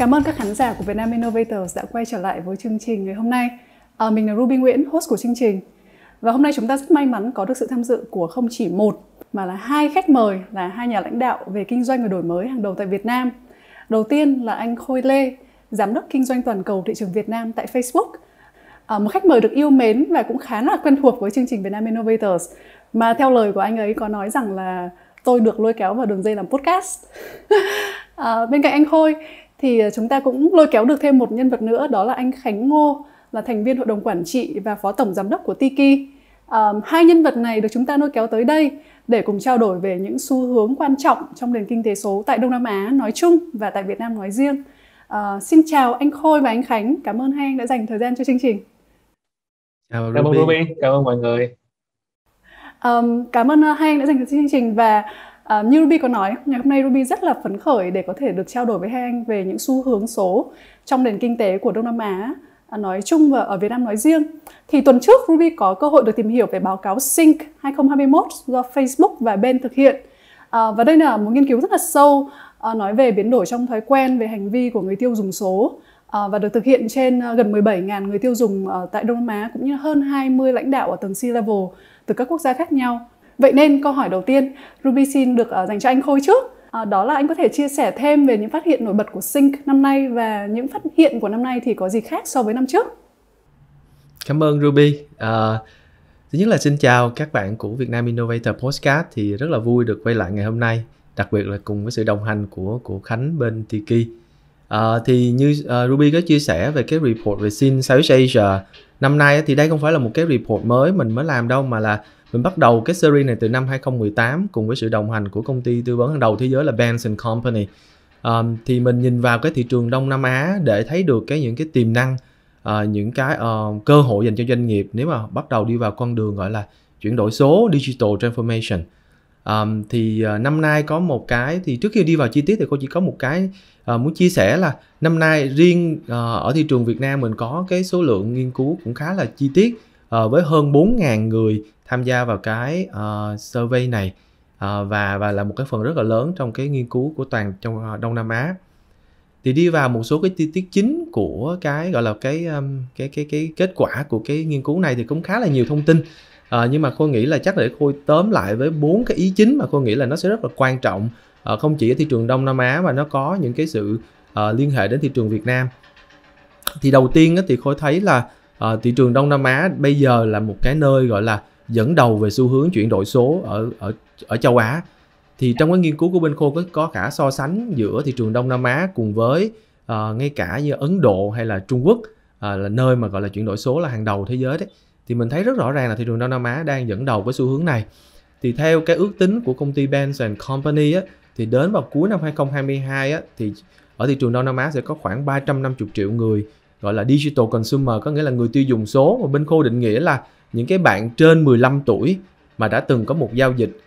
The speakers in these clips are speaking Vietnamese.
Cảm ơn các khán giả của Vietnam Innovators đã quay trở lại với chương trình ngày hôm nay. Mình là Ruby Nguyễn, host của chương trình. Và hôm nay chúng ta rất may mắn có được sự tham dự của không chỉ một mà là hai khách mời, là hai nhà lãnh đạo về kinh doanh và đổi mới hàng đầu tại Việt Nam. Đầu tiên là anh Khôi Lê, giám đốc kinh doanh toàn cầu thị trường Việt Nam tại Facebook. Một khách mời được yêu mến và cũng khá là quen thuộc với chương trình Vietnam Innovators, mà theo lời của anh ấy có nói rằng là tôi được lôi kéo vào đường dây làm podcast. Bên cạnh anh Khôi thì chúng ta cũng lôi kéo được thêm một nhân vật nữa, đó là anh Khánh Ngô, là thành viên hội đồng quản trị và phó tổng giám đốc của Tiki. Hai nhân vật này được chúng ta lôi kéo tới đây để cùng trao đổi về những xu hướng quan trọng trong nền kinh tế số tại Đông Nam Á nói chung và tại Việt Nam nói riêng. Xin chào anh Khôi và anh Khánh, cảm ơn hai anh đã dành thời gian cho chương trình. Chào Cảm ơn Ruby, cảm ơn mọi người. Cảm ơn hai anh đã dành cho chương trình. Và như Ruby có nói, ngày hôm nay Ruby rất là phấn khởi để có thể được trao đổi với hai anh về những xu hướng số trong nền kinh tế của Đông Nam Á nói chung và ở Việt Nam nói riêng. Thì tuần trước Ruby có cơ hội được tìm hiểu về báo cáo Sync 2021 do Facebook và Ben thực hiện. Và đây là một nghiên cứu rất là sâu nói về biến đổi trong thói quen về hành vi của người tiêu dùng số và được thực hiện trên gần 17.000 người tiêu dùng tại Đông Nam Á, cũng như hơn 20 lãnh đạo ở tầng C-level từ các quốc gia khác nhau. Vậy nên câu hỏi đầu tiên Ruby xin được dành cho anh Khôi trước. Đó là anh có thể chia sẻ thêm về những phát hiện nổi bật của Sync năm nay và những phát hiện của năm nay thì có gì khác so với năm trước? Cảm ơn Ruby. Thứ nhất là xin chào các bạn của Vietnam Innovator Podcast. Thì rất là vui được quay lại ngày hôm nay, đặc biệt là cùng với sự đồng hành của Khánh bên Tiki. Thì như Ruby có chia sẻ về cái report về Sync Southeast Asia năm nay, thì đây không phải là một cái report mới mình mới làm đâu, mà là mình bắt đầu cái series này từ năm 2018 cùng với sự đồng hành của công ty tư vấn hàng đầu thế giới là Benz & Company. Thì mình nhìn vào cái thị trường Đông Nam Á để thấy được những cái tiềm năng, những cái cơ hội dành cho doanh nghiệp nếu mà bắt đầu đi vào con đường gọi là chuyển đổi số, digital transformation. Thì năm nay có một cái, thì trước khi đi vào chi tiết thì cô chỉ có một cái muốn chia sẻ là năm nay riêng ở thị trường Việt Nam mình có cái số lượng nghiên cứu cũng khá là chi tiết, với hơn 4.000 người tham gia vào cái survey này, và là một cái phần rất là lớn trong cái nghiên cứu của toàn trong Đông Nam Á. Thì đi vào một số cái chi tiết chính của cái gọi là cái kết quả của cái nghiên cứu này thì cũng khá là nhiều thông tin, nhưng mà Khôi nghĩ là chắc để Khôi tóm lại với 4 cái ý chính mà Khôi nghĩ là nó sẽ rất là quan trọng, không chỉ ở thị trường Đông Nam Á mà nó có những cái sự liên hệ đến thị trường Việt Nam. Thì đầu tiên thì Khôi thấy là thị trường Đông Nam Á bây giờ là một cái nơi gọi là dẫn đầu về xu hướng chuyển đổi số ở châu Á. Thì trong cái nghiên cứu của bên Khôi có cả so sánh giữa thị trường Đông Nam Á cùng với ngay cả như Ấn Độ hay là Trung Quốc, là nơi mà gọi là chuyển đổi số là hàng đầu thế giới đấy. Thì mình thấy rất rõ ràng là thị trường Đông Nam Á đang dẫn đầu với xu hướng này. Thì theo cái ước tính của công ty Benz & Company thì đến vào cuối năm 2022 thì ở thị trường Đông Nam Á sẽ có khoảng 350 triệu người gọi là digital consumer, có nghĩa là người tiêu dùng số. Và bên Khôi định nghĩa là những cái bạn trên 15 tuổi mà đã từng có một giao dịch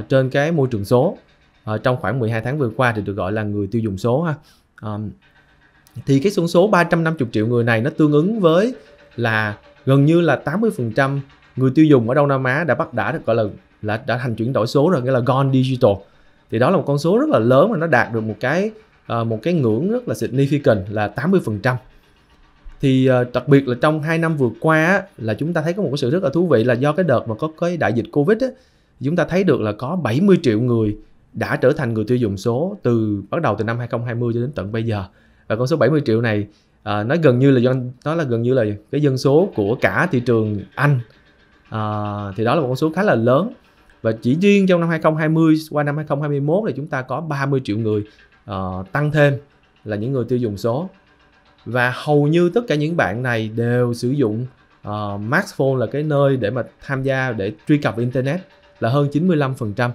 trên cái môi trường số trong khoảng 12 tháng vừa qua thì được gọi là người tiêu dùng số ha. Thì cái số 350 triệu người này nó tương ứng với là gần như là 80% người tiêu dùng ở Đông Nam Á đã được gọi là đã thành chuyển đổi số rồi, nghĩa là gone digital. Thì đó là một con số rất là lớn mà nó đạt được một cái ngưỡng rất là significant là 80%. Thì đặc biệt là trong 2 năm vừa qua là chúng ta thấy có một cái sự rất là thú vị là do cái đợt mà có cái đại dịch Covid chúng ta thấy được là có 70 triệu người đã trở thành người tiêu dùng số bắt đầu từ năm 2020 cho đến tận bây giờ. Và con số 70 triệu này nó gần như là cái dân số của cả thị trường Anh. Thì đó là một con số khá là lớn. Và chỉ riêng trong năm 2020 qua năm 2021 thì chúng ta có 30 triệu người tăng thêm là những người tiêu dùng số. Và hầu như tất cả những bạn này đều sử dụng smartphone là cái nơi để mà tham gia để truy cập internet là hơn 95%.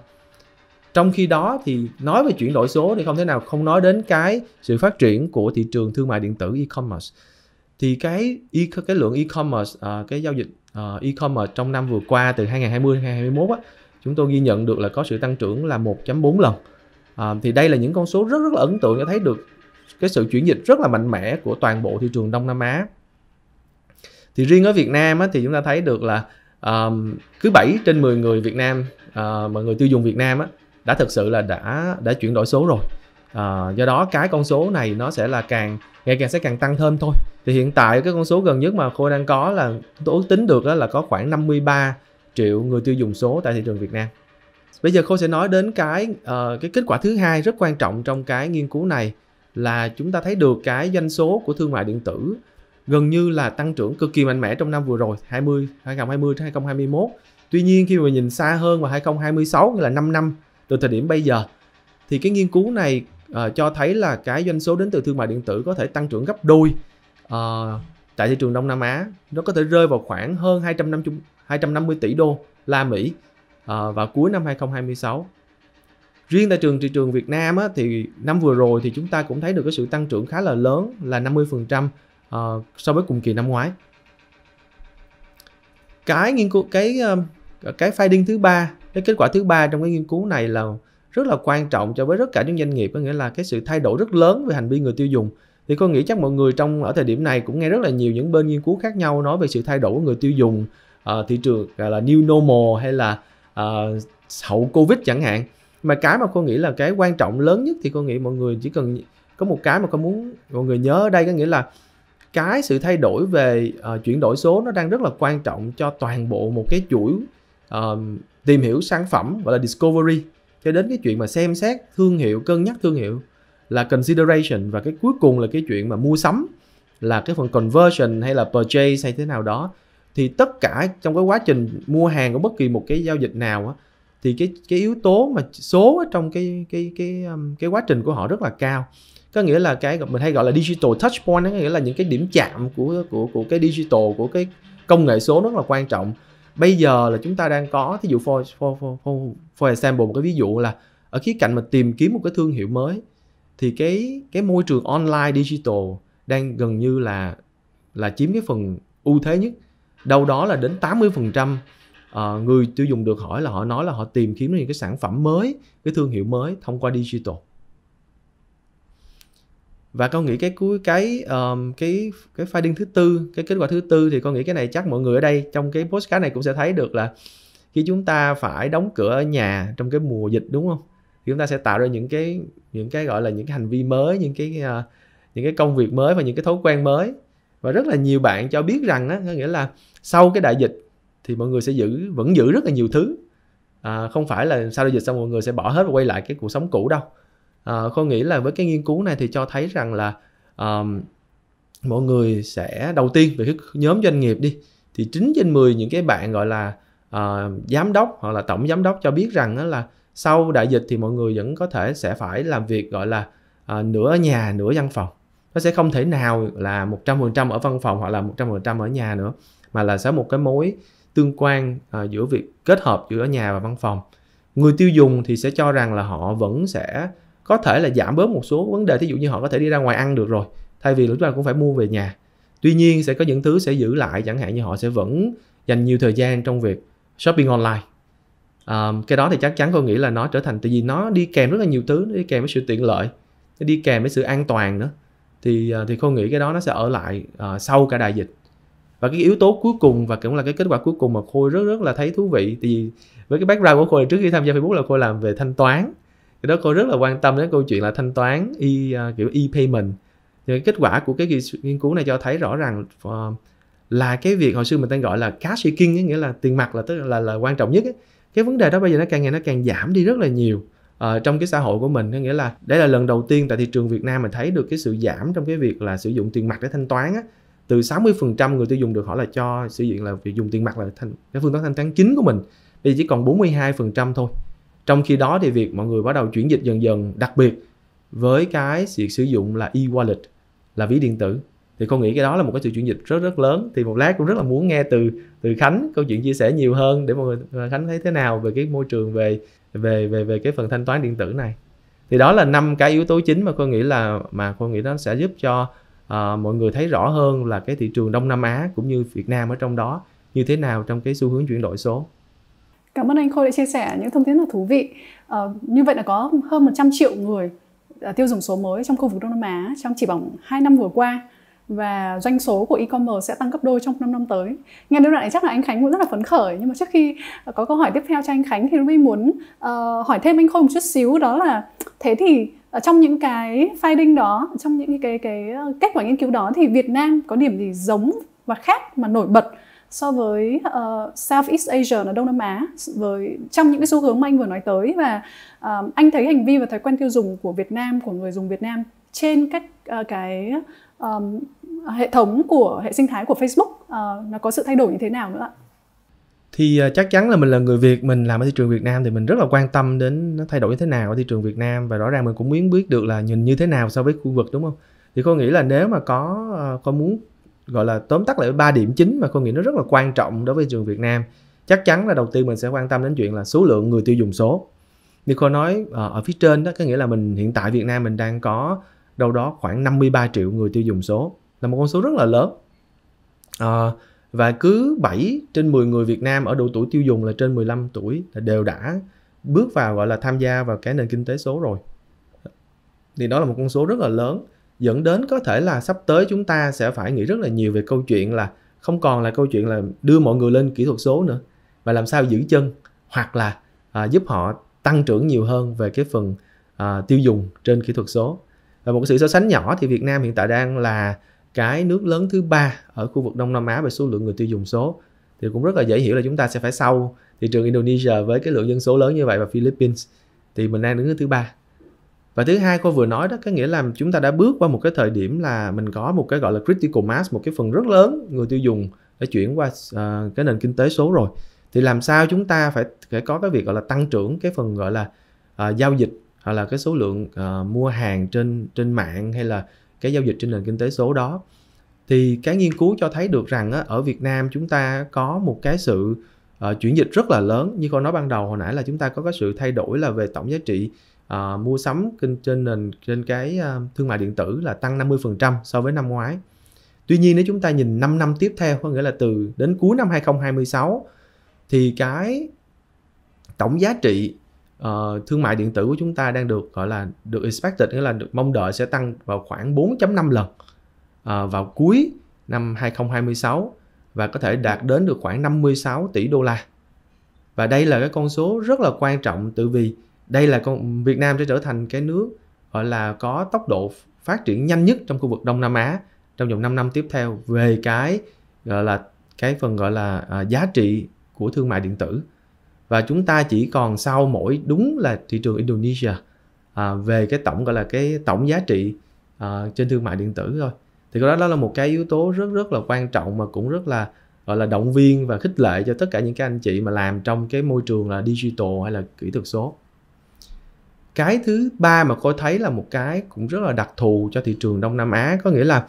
Trong khi đó thì nói về chuyển đổi số thì không thể nào không nói đến cái sự phát triển của thị trường thương mại điện tử e-commerce. Thì cái lượng e-commerce, cái giao dịch e-commerce trong năm vừa qua từ 2020 đến 2021 chúng tôi ghi nhận được là có sự tăng trưởng là 1.4 lần. Thì đây là những con số rất là ấn tượng để thấy được cái sự chuyển dịch rất là mạnh mẽ của toàn bộ thị trường Đông Nam Á. Thì riêng ở Việt Nam thì chúng ta thấy được là cứ 7 trên 10 người Việt Nam, mà người tiêu dùng Việt Nam đã thực sự là đã chuyển đổi số rồi. Do đó cái con số này nó sẽ là ngày càng sẽ càng tăng thêm thôi. Thì hiện tại cái con số gần nhất mà Khôi đang có là tôi ước tính được là có khoảng 53 triệu người tiêu dùng số tại thị trường Việt Nam. Bây giờ Khôi sẽ nói đến cái kết quả thứ hai rất quan trọng trong cái nghiên cứu này, là chúng ta thấy được cái doanh số của thương mại điện tử gần như là tăng trưởng cực kỳ mạnh mẽ trong năm vừa rồi, 2020 đến 2021. Tuy nhiên khi mà nhìn xa hơn vào 2026, nghĩa là 5 năm từ thời điểm bây giờ, thì cái nghiên cứu này cho thấy là cái doanh số đến từ thương mại điện tử có thể tăng trưởng gấp đôi tại thị trường Đông Nam Á. Nó có thể rơi vào khoảng hơn 250 tỷ đô la Mỹ vào cuối năm 2026. Riêng tại thị trường Việt Nam thì năm vừa rồi thì chúng ta cũng thấy được cái sự tăng trưởng khá là lớn là 50% so với cùng kỳ năm ngoái. Cái nghiên cứu cái finding thứ ba, cái kết quả thứ ba trong cái nghiên cứu này là rất là quan trọng cho với tất cả những doanh nghiệp, có nghĩa là cái sự thay đổi rất lớn về hành vi người tiêu dùng. Thì tôi nghĩ chắc mọi người ở thời điểm này cũng nghe rất là nhiều những bên nghiên cứu khác nhau nói về sự thay đổi của người tiêu dùng, thị trường gọi là new normal hay là hậu Covid chẳng hạn. Mà cái mà cô nghĩ là cái quan trọng lớn nhất thì cô nghĩ mọi người chỉ cần có một cái mà cô muốn mọi người nhớ ở đây, có nghĩa là cái sự thay đổi về chuyển đổi số nó đang rất là quan trọng cho toàn bộ một cái chuỗi tìm hiểu sản phẩm gọi là discovery, cho đến cái chuyện mà xem xét thương hiệu, cân nhắc thương hiệu là consideration, và cái cuối cùng là cái chuyện mà mua sắm là cái phần conversion hay là purchase hay thế nào đó. Thì tất cả trong cái quá trình mua hàng của bất kỳ một cái giao dịch nào thì cái yếu tố mà số trong cái quá trình của họ rất là cao. Có nghĩa là cái mình hay gọi là digital touch point, có nghĩa là những cái điểm chạm của cái digital, của cái công nghệ số rất là quan trọng. Bây giờ là chúng ta đang có, thí dụ for example, một cái ví dụ là ở khía cạnh mà tìm kiếm một cái thương hiệu mới, thì cái môi trường online digital đang gần như là chiếm cái phần ưu thế nhất. Đâu đó là đến 80% người tiêu dùng được hỏi là họ nói là họ tìm kiếm những cái sản phẩm mới, cái thương hiệu mới thông qua digital. Và con nghĩ cái finding thứ tư, cái kết quả thứ tư, thì con nghĩ cái này chắc mọi người ở đây trong cái podcast này cũng sẽ thấy được là khi chúng ta phải đóng cửa ở nhà trong cái mùa dịch, đúng không? Thì chúng ta sẽ tạo ra những cái gọi là những cái hành vi mới, những cái công việc mới và những cái thói quen mới. Và rất là nhiều bạn cho biết rằng có nghĩa là sau cái đại dịch thì mọi người sẽ vẫn giữ rất là nhiều thứ. Không phải là sau đại dịch xong mọi người sẽ bỏ hết và quay lại cái cuộc sống cũ đâu. Tôi nghĩ là với cái nghiên cứu này thì cho thấy rằng là mọi người sẽ, đầu tiên về cái nhóm doanh nghiệp đi, thì 9 trên 10 những cái bạn gọi là giám đốc hoặc là tổng giám đốc cho biết rằng là sau đại dịch thì mọi người vẫn có thể sẽ phải làm việc gọi là nửa ở nhà nửa văn phòng. Nó sẽ không thể nào là 100% ở văn phòng hoặc là 100% ở nhà nữa, mà là sẽ một cái mối tương quan giữa việc kết hợp giữa nhà và văn phòng. Người tiêu dùng thì sẽ cho rằng là họ vẫn sẽ có thể là giảm bớt một số vấn đề, thí dụ như họ có thể đi ra ngoài ăn được rồi, thay vì lúc nào cũng phải mua về nhà. Tuy nhiên sẽ có những thứ sẽ giữ lại, chẳng hạn như họ sẽ vẫn dành nhiều thời gian trong việc shopping online. Cái đó thì chắc chắn tôi nghĩ là nó trở thành, tại vì nó đi kèm rất là nhiều thứ, nó đi kèm với sự tiện lợi, nó đi kèm với sự an toàn nữa. Thì tôi nghĩ cái đó nó sẽ ở lại sau cả đại dịch. Và cái yếu tố cuối cùng, và cũng là cái kết quả cuối cùng mà Khôi rất là thấy thú vị, thì với cái background của Khôi trước khi tham gia Facebook là Khôi làm về thanh toán. Cái đó Khôi rất là quan tâm đến câu chuyện là thanh toán kiểu e-payment. Thì kết quả của cái nghiên cứu này cho thấy rõ ràng là cái việc hồi xưa mình đang gọi là cash is king, nghĩa là tiền mặt là quan trọng nhất ấy. Cái vấn đề đó bây giờ nó càng ngày nó càng giảm đi rất là nhiều trong cái xã hội của mình. Nghĩa là đây là lần đầu tiên tại thị trường Việt Nam mình thấy được cái sự giảm trong cái việc là sử dụng tiền mặt để thanh toán á. Từ 60% người tiêu dùng được hỏi là cho sử dụng là việc dùng tiền mặt là cái phương thức thanh toán chính của mình, bây giờ chỉ còn 42% thôi. Trong khi đó thì việc mọi người bắt đầu chuyển dịch dần dần, đặc biệt với cái việc sử dụng là e-wallet, là ví điện tử, thì con nghĩ cái đó là một cái sự chuyển dịch rất lớn. Thì một lát cũng rất là muốn nghe từ Khánh câu chuyện chia sẻ nhiều hơn để mọi người, Khánh thấy thế nào về cái môi trường về cái phần thanh toán điện tử này. Thì đó là 5 cái yếu tố chính mà con nghĩ nó sẽ giúp cho mọi người thấy rõ hơn là cái thị trường Đông Nam Á cũng như Việt Nam ở trong đó như thế nào trong cái xu hướng chuyển đổi số. Cảm ơn anh Khôi đã chia sẻ những thông tin rất là thú vị. Như vậy là có hơn 100 triệu người tiêu dùng số mới trong khu vực Đông Nam Á trong chỉ bằng 2 năm vừa qua. Và doanh số của e-commerce sẽ tăng gấp đôi trong 5 năm tới. Nghe đến đoạn này chắc là anh Khánh cũng rất là phấn khởi. Nhưng mà trước khi có câu hỏi tiếp theo cho anh Khánh thì Ruby muốn hỏi thêm anh Khôi một chút xíu. Đó là thế thì trong những cái finding đó, trong những cái kết quả nghiên cứu đó thì Việt Nam có điểm gì giống và khác mà nổi bật so với Southeast Asia là Đông Nam Á trong những cái xu hướng mà anh vừa nói tới, và anh thấy hành vi và thói quen tiêu dùng của Việt Nam, của người dùng Việt Nam trên các hệ thống của hệ sinh thái của Facebook nó có sự thay đổi như thế nào nữa ạ? Thì chắc chắn là mình là người Việt, mình làm ở thị trường Việt Nam thì mình rất là quan tâm đến nó thay đổi như thế nào ở thị trường Việt Nam, và rõ ràng mình cũng muốn biết được là nhìn như thế nào so với khu vực, đúng không? Thì cô nghĩ là nếu mà con muốn gọi là tóm tắt lại 3 điểm chính mà cô nghĩ nó rất là quan trọng đối với thị trường Việt Nam, chắc chắn là đầu tiên mình sẽ quan tâm đến chuyện là số lượng người tiêu dùng số. Như cô nói ở phía trên đó, có nghĩa là mình hiện tại Việt Nam mình đang có đâu đó khoảng 53 triệu người tiêu dùng số, là một con số rất là lớn. Và cứ 7 trên 10 người Việt Nam ở độ tuổi tiêu dùng là trên 15 tuổi là đều đã bước vào gọi là tham gia vào cái nền kinh tế số rồi. Thì đó là một con số rất là lớn, dẫn đến có thể là sắp tới chúng ta sẽ phải nghĩ rất là nhiều về câu chuyện là không còn là câu chuyện là đưa mọi người lên kỹ thuật số nữa, mà làm sao giữ chân hoặc là giúp họ tăng trưởng nhiều hơn về cái phần tiêu dùng trên kỹ thuật số. Và một cái sự so sánh nhỏ thì Việt Nam hiện tại đang là cái nước lớn thứ 3 ở khu vực Đông Nam Á về số lượng người tiêu dùng số. Thì cũng rất là dễ hiểu là chúng ta sẽ phải sau thị trường Indonesia với cái lượng dân số lớn như vậy và Philippines. Thì mình đang đứng thứ 3. Và thứ hai cô vừa nói đó, có nghĩa là chúng ta đã bước qua một cái thời điểm là mình có một cái gọi là critical mass, một cái phần rất lớn người tiêu dùng đã chuyển qua cái nền kinh tế số rồi. Thì làm sao chúng ta phải có cái việc gọi là tăng trưởng cái phần gọi là giao dịch, hoặc là cái số lượng mua hàng trên mạng, hay là cái giao dịch trên nền kinh tế số đó. Thì cái nghiên cứu cho thấy được rằng ở Việt Nam chúng ta có một cái sự chuyển dịch rất là lớn. Như con nói ban đầu hồi nãy là chúng ta có cái sự thay đổi là về tổng giá trị mua sắm trên cái thương mại điện tử là tăng 50% so với năm ngoái. Tuy nhiên nếu chúng ta nhìn 5 năm tiếp theo, có nghĩa là từ đến cuối năm 2026, thì cái tổng giá trị thương mại điện tử của chúng ta đang được gọi là được expected, nghĩa là được mong đợi sẽ tăng vào khoảng 4.5 lần vào cuối năm 2026 và có thể đạt đến được khoảng 56 tỷ đô la. Và đây là cái con số rất là quan trọng, từ vì đây là Việt Nam sẽ trở thành cái nước gọi là có tốc độ phát triển nhanh nhất trong khu vực Đông Nam Á trong vòng 5 năm tiếp theo về cái gọi là cái phần gọi là giá trị của thương mại điện tử. Và chúng ta chỉ còn sau mỗi đúng là thị trường Indonesia về cái tổng gọi là cái tổng giá trị trên thương mại điện tử thôi. Thì đó là một cái yếu tố rất là quan trọng, mà cũng rất là gọi là động viên và khích lệ cho tất cả những cái anh chị mà làm trong cái môi trường là digital hay là kỹ thuật số. Cái thứ ba mà cô thấy là một cái cũng rất là đặc thù cho thị trường Đông Nam Á, có nghĩa là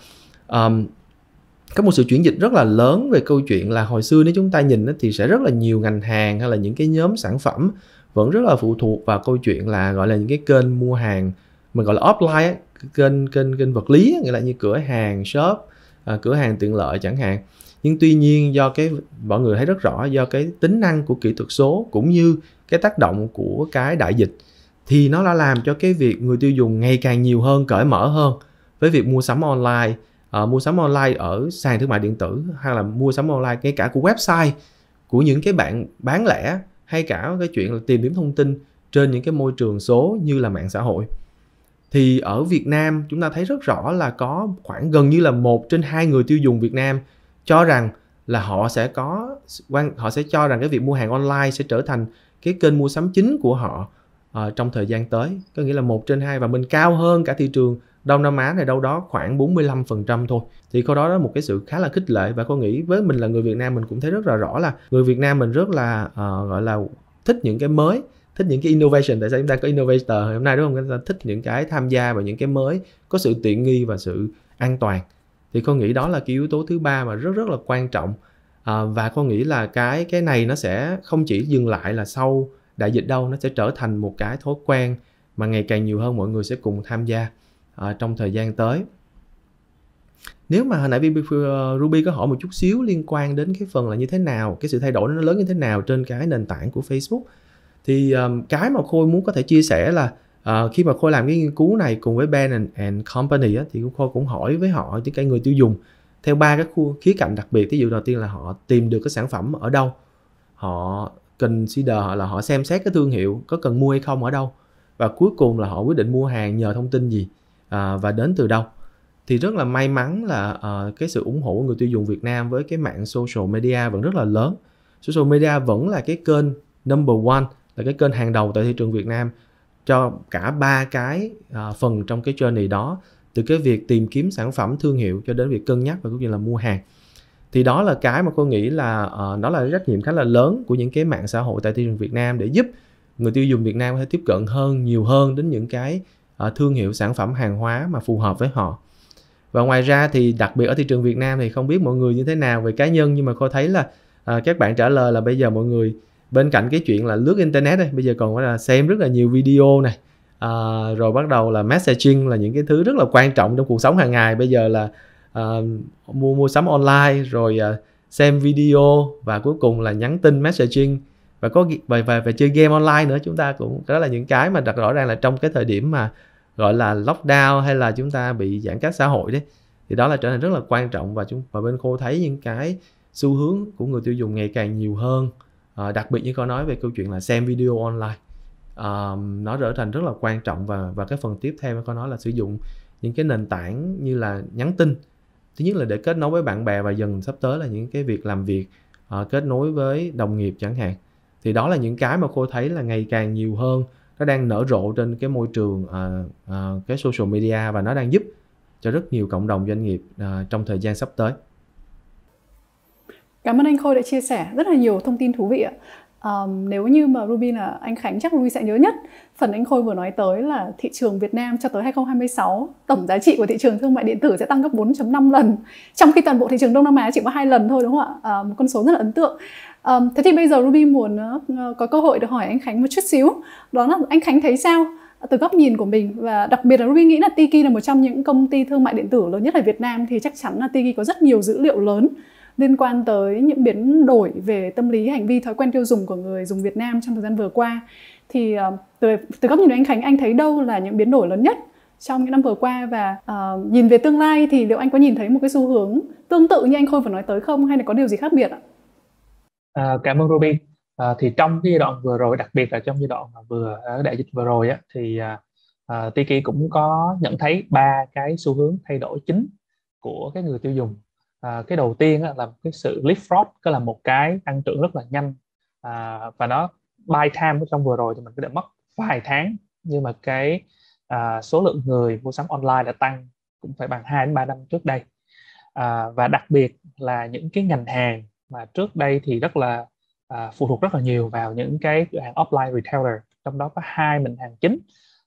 có một sự chuyển dịch rất là lớn về câu chuyện là hồi xưa nếu chúng ta nhìn thì sẽ rất là nhiều ngành hàng hay là những cái nhóm sản phẩm vẫn rất là phụ thuộc vào câu chuyện là gọi là những cái kênh mua hàng mình gọi là offline, kênh vật lý, nghĩa là như cửa hàng, shop, cửa hàng tiện lợi chẳng hạn. Nhưng tuy nhiên do cái mọi người thấy rất rõ, do cái tính năng của kỹ thuật số cũng như cái tác động của cái đại dịch, thì nó đã làm cho cái việc người tiêu dùng ngày càng nhiều hơn, cởi mở hơn với việc mua sắm online. Mua sắm online ở sàn thương mại điện tử, hay là mua sắm online ngay cả của website của những cái bạn bán lẻ, hay cả cái chuyện là tìm kiếm thông tin trên những cái môi trường số như là mạng xã hội. Thì ở Việt Nam chúng ta thấy rất rõ là có khoảng gần như là 1 trên 2 người tiêu dùng Việt Nam cho rằng là họ sẽ cho rằng cái việc mua hàng online sẽ trở thành cái kênh mua sắm chính của họ trong thời gian tới. Có nghĩa là 1 trên 2, và mình cao hơn cả thị trường Đông Nam Á này đâu đó khoảng 45% thôi. Thì câu đó là một cái sự khá là khích lệ, và cô nghĩ với mình là người Việt Nam mình cũng thấy rất là rõ là người Việt Nam mình rất là gọi là thích những cái mới, thích những cái innovation. Tại sao chúng ta có innovator hôm nay, đúng không? Chúng ta thích những cái tham gia vào những cái mới, có sự tiện nghi và sự an toàn. Thì cô nghĩ đó là cái yếu tố thứ ba mà rất là quan trọng. Và cô nghĩ là cái này nó sẽ không chỉ dừng lại là sau đại dịch đâu, nó sẽ trở thành một cái thói quen mà ngày càng nhiều hơn mọi người sẽ cùng tham gia trong thời gian tới. Nếu mà hồi nãy Ruby có hỏi một chút xíu liên quan đến cái phần là như thế nào, cái sự thay đổi nó lớn như thế nào trên cái nền tảng của Facebook, thì cái mà Khôi muốn có thể chia sẻ là khi mà Khôi làm cái nghiên cứu này cùng với Bain and Company thì Khôi cũng hỏi với họ, những cái người tiêu dùng, theo 3 cái khía cạnh đặc biệt. Ví dụ đầu tiên là họ tìm được cái sản phẩm ở đâu, họ consider là họ xem xét cái thương hiệu có cần mua hay không ở đâu, và cuối cùng là họ quyết định mua hàng nhờ thông tin gì và đến từ đâu. Thì rất là may mắn là cái sự ủng hộ của người tiêu dùng Việt Nam với cái mạng social media vẫn rất là lớn. Social media vẫn là cái kênh number one, là cái kênh hàng đầu tại thị trường Việt Nam cho cả ba cái phần trong cái journey đó, từ cái việc tìm kiếm sản phẩm thương hiệu cho đến việc cân nhắc và cũng như là mua hàng. Thì đó là cái mà tôi nghĩ là nó là trách nhiệm khá là lớn của những cái mạng xã hội tại thị trường Việt Nam để giúp người tiêu dùng Việt Nam có thể tiếp cận nhiều hơn đến những cái thương hiệu sản phẩm hàng hóa mà phù hợp với họ. Và ngoài ra thì đặc biệt ở thị trường Việt Nam thì không biết mọi người như thế nào về cá nhân, nhưng mà tôi thấy là các bạn trả lời là bây giờ mọi người bên cạnh cái chuyện là lướt internet này, bây giờ còn phải là xem rất là nhiều video này, rồi bắt đầu là messaging, là những cái thứ rất là quan trọng trong cuộc sống hàng ngày. Bây giờ là mua sắm online, rồi xem video, và cuối cùng là nhắn tin messaging, và có và chơi game online nữa. Chúng ta cũng đó là những cái mà rõ ràng là trong cái thời điểm mà gọi là lockdown hay là chúng ta bị giãn cách xã hội đấy, thì đó là trở nên rất là quan trọng. Và bên Khôi thấy những cái xu hướng của người tiêu dùng ngày càng nhiều hơn, đặc biệt như có nói về câu chuyện là xem video online, nó trở thành rất là quan trọng. Và cái phần tiếp theo có nói là sử dụng những cái nền tảng như là nhắn tin, thứ nhất là để kết nối với bạn bè, và dần sắp tới là những cái việc làm việc, kết nối với đồng nghiệp chẳng hạn. Thì đó là những cái mà Khôi thấy là ngày càng nhiều hơn, nó đang nở rộ trên cái môi trường cái social media, và nó đang giúp cho rất nhiều cộng đồng doanh nghiệp trong thời gian sắp tới. Cảm ơn anh Khôi đã chia sẻ rất là nhiều thông tin thú vị ạ. Nếu như mà Ruby là anh Khánh, chắc Ruby sẽ nhớ nhất phần anh Khôi vừa nói tới là thị trường Việt Nam cho tới 2026, tổng giá trị của thị trường thương mại điện tử sẽ tăng gấp 4.5 lần, trong khi toàn bộ thị trường Đông Nam Á chỉ có 2 lần thôi, đúng không ạ? Một con số rất là ấn tượng. Thế thì bây giờ Ruby muốn có cơ hội được hỏi anh Khánh một chút xíu, đó là anh Khánh thấy sao từ góc nhìn của mình, và đặc biệt là Ruby nghĩ là Tiki là một trong những công ty thương mại điện tử lớn nhất ở Việt Nam, thì chắc chắn là Tiki có rất nhiều dữ liệu lớn liên quan tới những biến đổi về tâm lý, hành vi, thói quen tiêu dùng của người dùng Việt Nam trong thời gian vừa qua. Thì từ góc nhìn của anh Khánh, anh thấy đâu là những biến đổi lớn nhất trong những năm vừa qua, và nhìn về tương lai thì liệu anh có nhìn thấy một cái xu hướng tương tự như anh Khôi vừa nói tới không, hay là có điều gì khác biệt ạ? Cảm ơn Ruby. Thì trong cái giai đoạn vừa rồi, đặc biệt là trong giai đoạn vừa đại dịch vừa rồi á, thì Tiki cũng có nhận thấy ba cái xu hướng thay đổi chính của cái người tiêu dùng. Cái đầu tiên là cái sự leapfrog, tức là một cái tăng trưởng rất là nhanh, và nó buy time. Trong vừa rồi thì mình có thể mất vài tháng, nhưng mà cái số lượng người mua sắm online đã tăng cũng phải bằng 2 đến 3 năm trước đây. Và đặc biệt là những cái ngành hàng mà trước đây thì rất là phụ thuộc rất là nhiều vào những cái cửa hàng offline retailer, trong đó có 2 mặt hàng chính,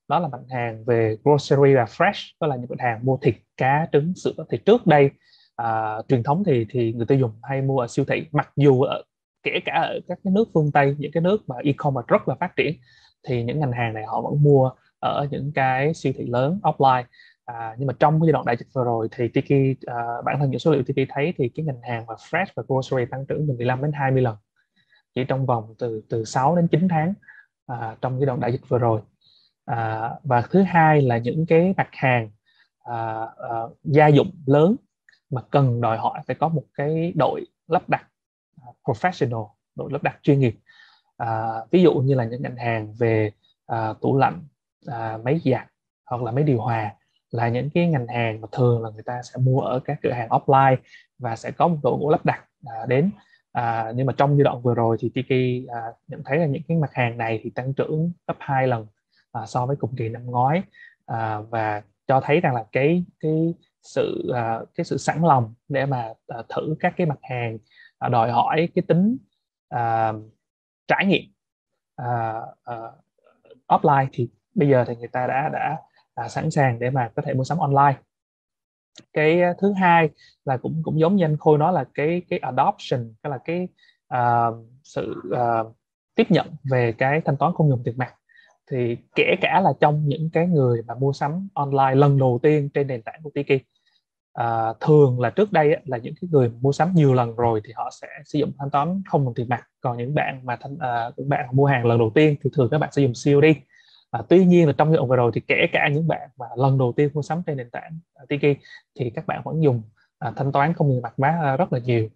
đó là mặt hàng về grocery và fresh, đó là những mặt hàng mua thịt, cá, trứng, sữa. Thì trước đây truyền thống thì người tiêu dùng hay mua ở siêu thị, mặc dù kể cả ở các cái nước phương Tây, những cái nước mà e-commerce rất là phát triển, thì những ngành hàng này họ vẫn mua ở những cái siêu thị lớn offline. Nhưng mà trong cái giai đoạn đại dịch vừa rồi thì Tiki, bản thân những số liệu Tiki thấy thì cái ngành hàng và fresh và grocery tăng trưởng từ 15 đến 20 lần chỉ trong vòng từ 6 đến 9 tháng trong giai đoạn đại dịch vừa rồi. Và thứ hai là những cái mặt hàng gia dụng lớn mà cần đòi hỏi phải có một cái đội lắp đặt professional, đội lắp đặt chuyên nghiệp. Ví dụ như là những ngành hàng về tủ lạnh, máy giặt hoặc là máy điều hòa, là những cái ngành hàng mà thường là người ta sẽ mua ở các cửa hàng offline và sẽ có một đội ngũ lắp đặt đến. Nhưng mà trong giai đoạn vừa rồi thì Tiki nhận thấy là những cái mặt hàng này thì tăng trưởng gấp 2 lần so với cùng kỳ năm ngoái, và cho thấy rằng là cái sự sẵn lòng để mà thử các cái mặt hàng đòi hỏi cái tính trải nghiệm offline, thì bây giờ thì người ta đã sẵn sàng để mà có thể mua sắm online. Cái thứ hai là cũng giống như anh Khôi nói là cái adoption, tức là cái sự tiếp nhận về cái thanh toán không dùng tiền mặt. Thì kể cả là trong những cái người mà mua sắm online lần đầu tiên trên nền tảng của Tiki, thường là trước đây là những cái người mua sắm nhiều lần rồi thì họ sẽ sử dụng thanh toán không dùng tiền mặt. Còn những bạn mà mua hàng lần đầu tiên thì thường các bạn sử dụng COD. Tuy nhiên là trong giai đoạn vừa rồi thì kể cả những bạn mà lần đầu tiên mua sắm trên nền tảng Tiki thì các bạn vẫn dùng thanh toán không tiền mặt rất là nhiều.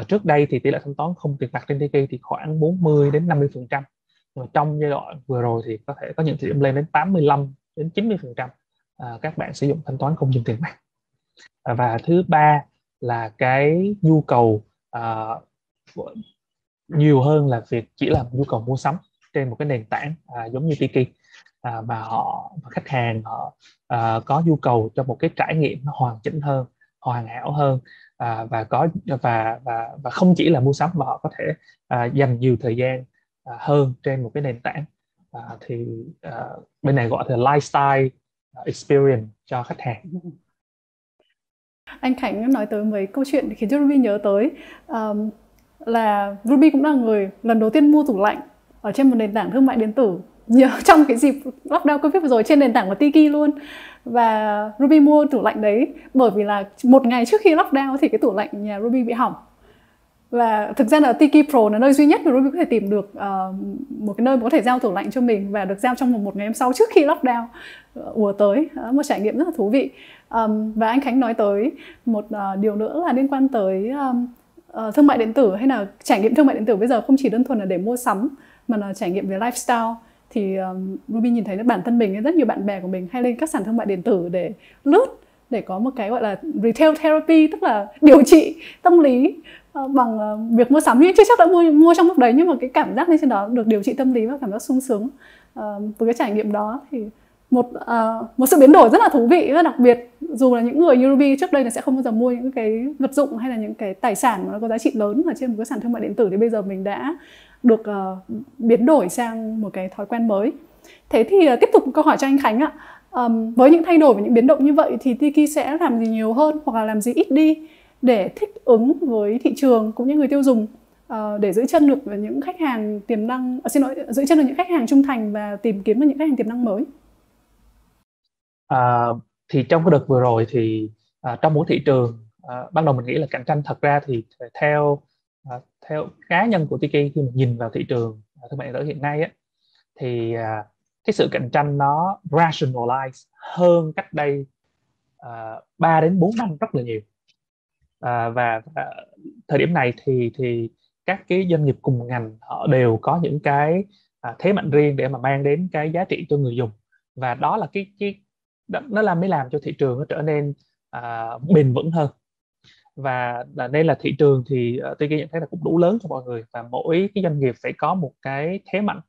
Trước đây thì tỷ lệ thanh toán không tiền mặt trên Tiki thì khoảng 40 đến 50%, Nhưng mà trong giai đoạn vừa rồi thì có thể có những thị trường lên đến 85 đến 90% các bạn sử dụng thanh toán không dùng tiền mặt. Và thứ ba là cái nhu cầu nhiều hơn là việc chỉ là nhu cầu mua sắm trên một cái nền tảng giống như Tiki, mà khách hàng họ có nhu cầu cho một cái trải nghiệm nó hoàn chỉnh hơn, hoàn hảo hơn, và không chỉ là mua sắm mà họ có thể dành nhiều thời gian hơn trên một cái nền tảng, thì bên này gọi là lifestyle experience cho khách hàng. Anh Khánh nói tới mấy câu chuyện khiến cho Ruby nhớ tới là Ruby cũng là người lần đầu tiên mua tủ lạnh ở trên một nền tảng thương mại điện tử trong cái dịp lockdown Covid vừa rồi, trên nền tảng của Tiki luôn. Và Ruby mua tủ lạnh đấy bởi vì là một ngày trước khi lockdown thì cái tủ lạnh nhà Ruby bị hỏng. Và thực ra là Tiki Pro là nơi duy nhất mà Ruby có thể tìm được một cái nơi mà có thể giao tủ lạnh cho mình, và được giao trong một ngày hôm sau trước khi lockdown ùa tới. Một trải nghiệm rất là thú vị. Và anh Khánh nói tới một điều nữa là liên quan tới thương mại điện tử, hay là trải nghiệm thương mại điện tử bây giờ không chỉ đơn thuần là để mua sắm mà là trải nghiệm về lifestyle. Thì Ruby nhìn thấy bản thân mình, rất nhiều bạn bè của mình hay lên các sàn thương mại điện tử để lướt, để có một cái gọi là retail therapy, tức là điều trị tâm lý bằng việc mua sắm. Nhưng chưa chắc đã mua trong lúc đấy, nhưng mà cái cảm giác lên trên đó được điều trị tâm lý và cảm giác sung sướng với cái trải nghiệm đó thì một sự biến đổi rất là thú vị, rất đặc biệt. Dù là những người như Ruby trước đây là sẽ không bao giờ mua những cái vật dụng hay là những cái tài sản mà nó có giá trị lớn ở trên một cái sàn thương mại điện tử, thì bây giờ mình đã được biến đổi sang một cái thói quen mới. Thế thì tiếp tục câu hỏi cho anh Khánh ạ. Với những thay đổi và những biến động như vậy thì Tiki sẽ làm gì nhiều hơn hoặc là làm gì ít đi để thích ứng với thị trường cũng như người tiêu dùng, để giữ chân được những khách hàng tiềm năng, giữ chân được những khách hàng trung thành và tìm kiếm được những khách hàng tiềm năng mới? Thì trong cái đợt vừa rồi thì trong mỗi thị trường, ban đầu mình nghĩ là cạnh tranh. Thật ra thì theo cá nhân của Tiki, khi mình nhìn vào thị trường thương mại điện tử hiện nay á, thì cái sự cạnh tranh nó rationalize hơn cách đây 3 đến 4 năm rất là nhiều. Và thời điểm này thì các cái doanh nghiệp cùng ngành họ đều có những cái thế mạnh riêng để mà mang đến cái giá trị cho người dùng, và đó là nó mới làm cho thị trường nó trở nên bền vững hơn. Và nên là thị trường thì tôi nhận thấy là cũng đủ lớn cho mọi người, và mỗi cái doanh nghiệp phải có một cái thế mạnh.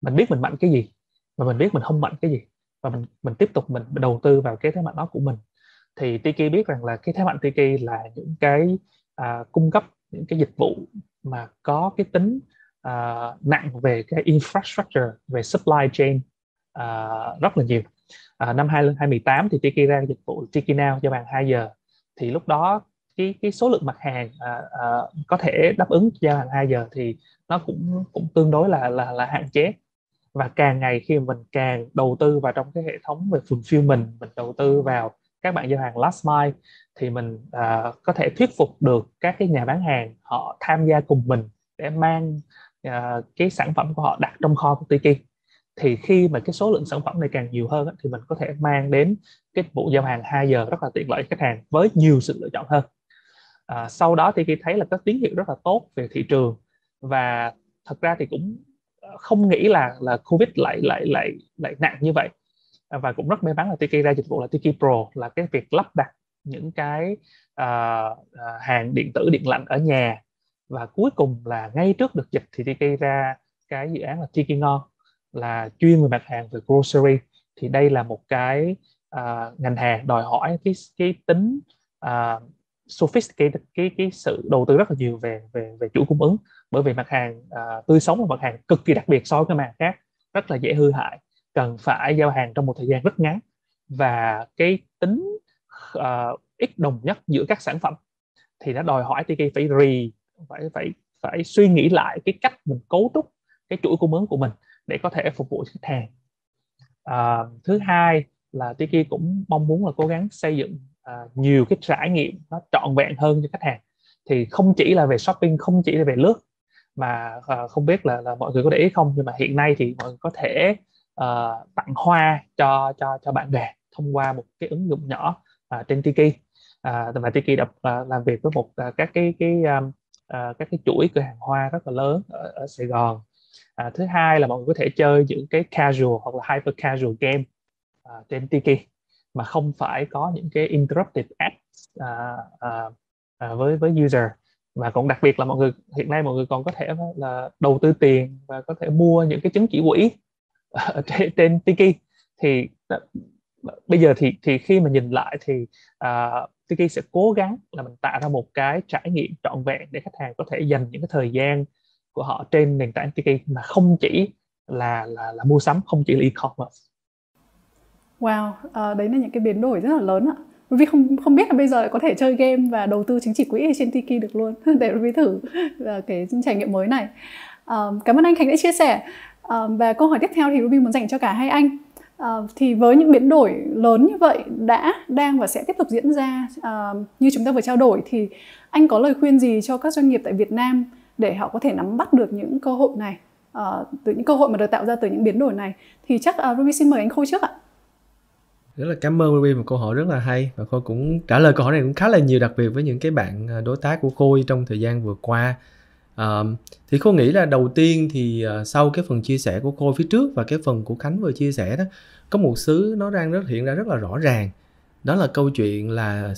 Mình biết mình mạnh cái gì, và mình biết mình không mạnh cái gì, và mình tiếp tục mình đầu tư vào cái thế mạnh đó của mình. Thì Tiki biết rằng là cái thế mạnh Tiki là những cái cung cấp những cái dịch vụ mà có cái tính nặng về cái infrastructure, về supply chain rất là nhiều. Năm 2018 thì Tiki ra dịch vụ Tiki Now giao hàng 2 giờ. Thì lúc đó cái số lượng mặt hàng có thể đáp ứng giao hàng 2 giờ thì nó cũng tương đối là hạn chế. Và càng ngày khi mình càng đầu tư vào trong cái hệ thống về fulfillment, mình đầu tư vào các bạn giao hàng last mile, thì mình có thể thuyết phục được các cái nhà bán hàng họ tham gia cùng mình để mang cái sản phẩm của họ đặt trong kho của Tiki. Thì khi mà cái số lượng sản phẩm này càng nhiều hơn thì mình có thể mang đến cái vụ giao hàng 2 giờ rất là tiện lợi khách hàng với nhiều sự lựa chọn hơn. Sau đó Tiki thấy là có tín hiệu rất là tốt về thị trường, và thật ra thì cũng không nghĩ là Covid lại nặng như vậy. Và cũng rất may mắn là Tiki ra dịch vụ là Tiki Pro, là cái việc lắp đặt những cái hàng điện tử điện lạnh ở nhà. Và cuối cùng là ngay trước đợt dịch thì Tiki ra cái dự án là Tiki Ngon, là chuyên về mặt hàng về grocery. Thì đây là một cái ngành hàng đòi hỏi cái tính sophisticated, cái sự đầu tư rất là nhiều về chuỗi cung ứng, bởi vì mặt hàng tươi sống là mặt hàng cực kỳ đặc biệt so với các mặt hàng khác, rất là dễ hư hại, cần phải giao hàng trong một thời gian rất ngắn, và cái tính ít đồng nhất giữa các sản phẩm thì nó đòi hỏi Tiki phải suy nghĩ lại cái cách mình cấu trúc cái chuỗi cung ứng của mình để có thể phục vụ khách hàng. Thứ hai là Tiki cũng mong muốn là cố gắng xây dựng nhiều cái trải nghiệm nó trọn vẹn hơn cho khách hàng. Thì không chỉ là về shopping, không chỉ là về lướt, mà không biết là mọi người có để ý không, nhưng mà hiện nay thì mọi người có thể tặng hoa cho bạn bè thông qua một cái ứng dụng nhỏ trên Tiki. Và Tiki đã làm việc với các cái chuỗi cửa hàng hoa rất là lớn ở Sài Gòn. Thứ hai là mọi người có thể chơi những cái casual hoặc là hyper casual game trên Tiki mà không phải có những cái interrupted ads với user. Và cũng đặc biệt là hiện nay mọi người còn có thể là đầu tư tiền và có thể mua những cái chứng chỉ quỹ ở trên Tiki. Thì bây giờ thì khi mà nhìn lại thì Tiki sẽ cố gắng là mình tạo ra một cái trải nghiệm trọn vẹn để khách hàng có thể dành những cái thời gian của họ trên nền tảng Tiki mà không chỉ là mua sắm, không chỉ là e-commerce. Wow, đấy là những cái biến đổi rất là lớn ạ. Ruby không biết là bây giờ có thể chơi game và đầu tư chứng chỉ quỹ trên Tiki được luôn. Để Ruby thử cái trải nghiệm mới này. Cảm ơn anh Khánh đã chia sẻ. Và câu hỏi tiếp theo thì Ruby muốn dành cho cả hai anh. Thì với những biến đổi lớn như vậy đã, đang và sẽ tiếp tục diễn ra như chúng ta vừa trao đổi, thì anh có lời khuyên gì cho các doanh nghiệp tại Việt Nam để họ có thể nắm bắt được những cơ hội này, từ những cơ hội mà được tạo ra từ những biến đổi này? Thì chắc Ruby xin mời anh Khôi trước ạ. Rất là cảm ơn Ruby, một câu hỏi rất là hay, và Khôi cũng trả lời câu hỏi này cũng khá là nhiều, đặc biệt với những cái bạn đối tác của Khôi trong thời gian vừa qua. Thì Khôi nghĩ là đầu tiên thì sau cái phần chia sẻ của Khôi phía trước và cái phần của Khánh vừa chia sẻ đó, có một thứ nó hiện ra rất là rõ ràng. Đó là câu chuyện là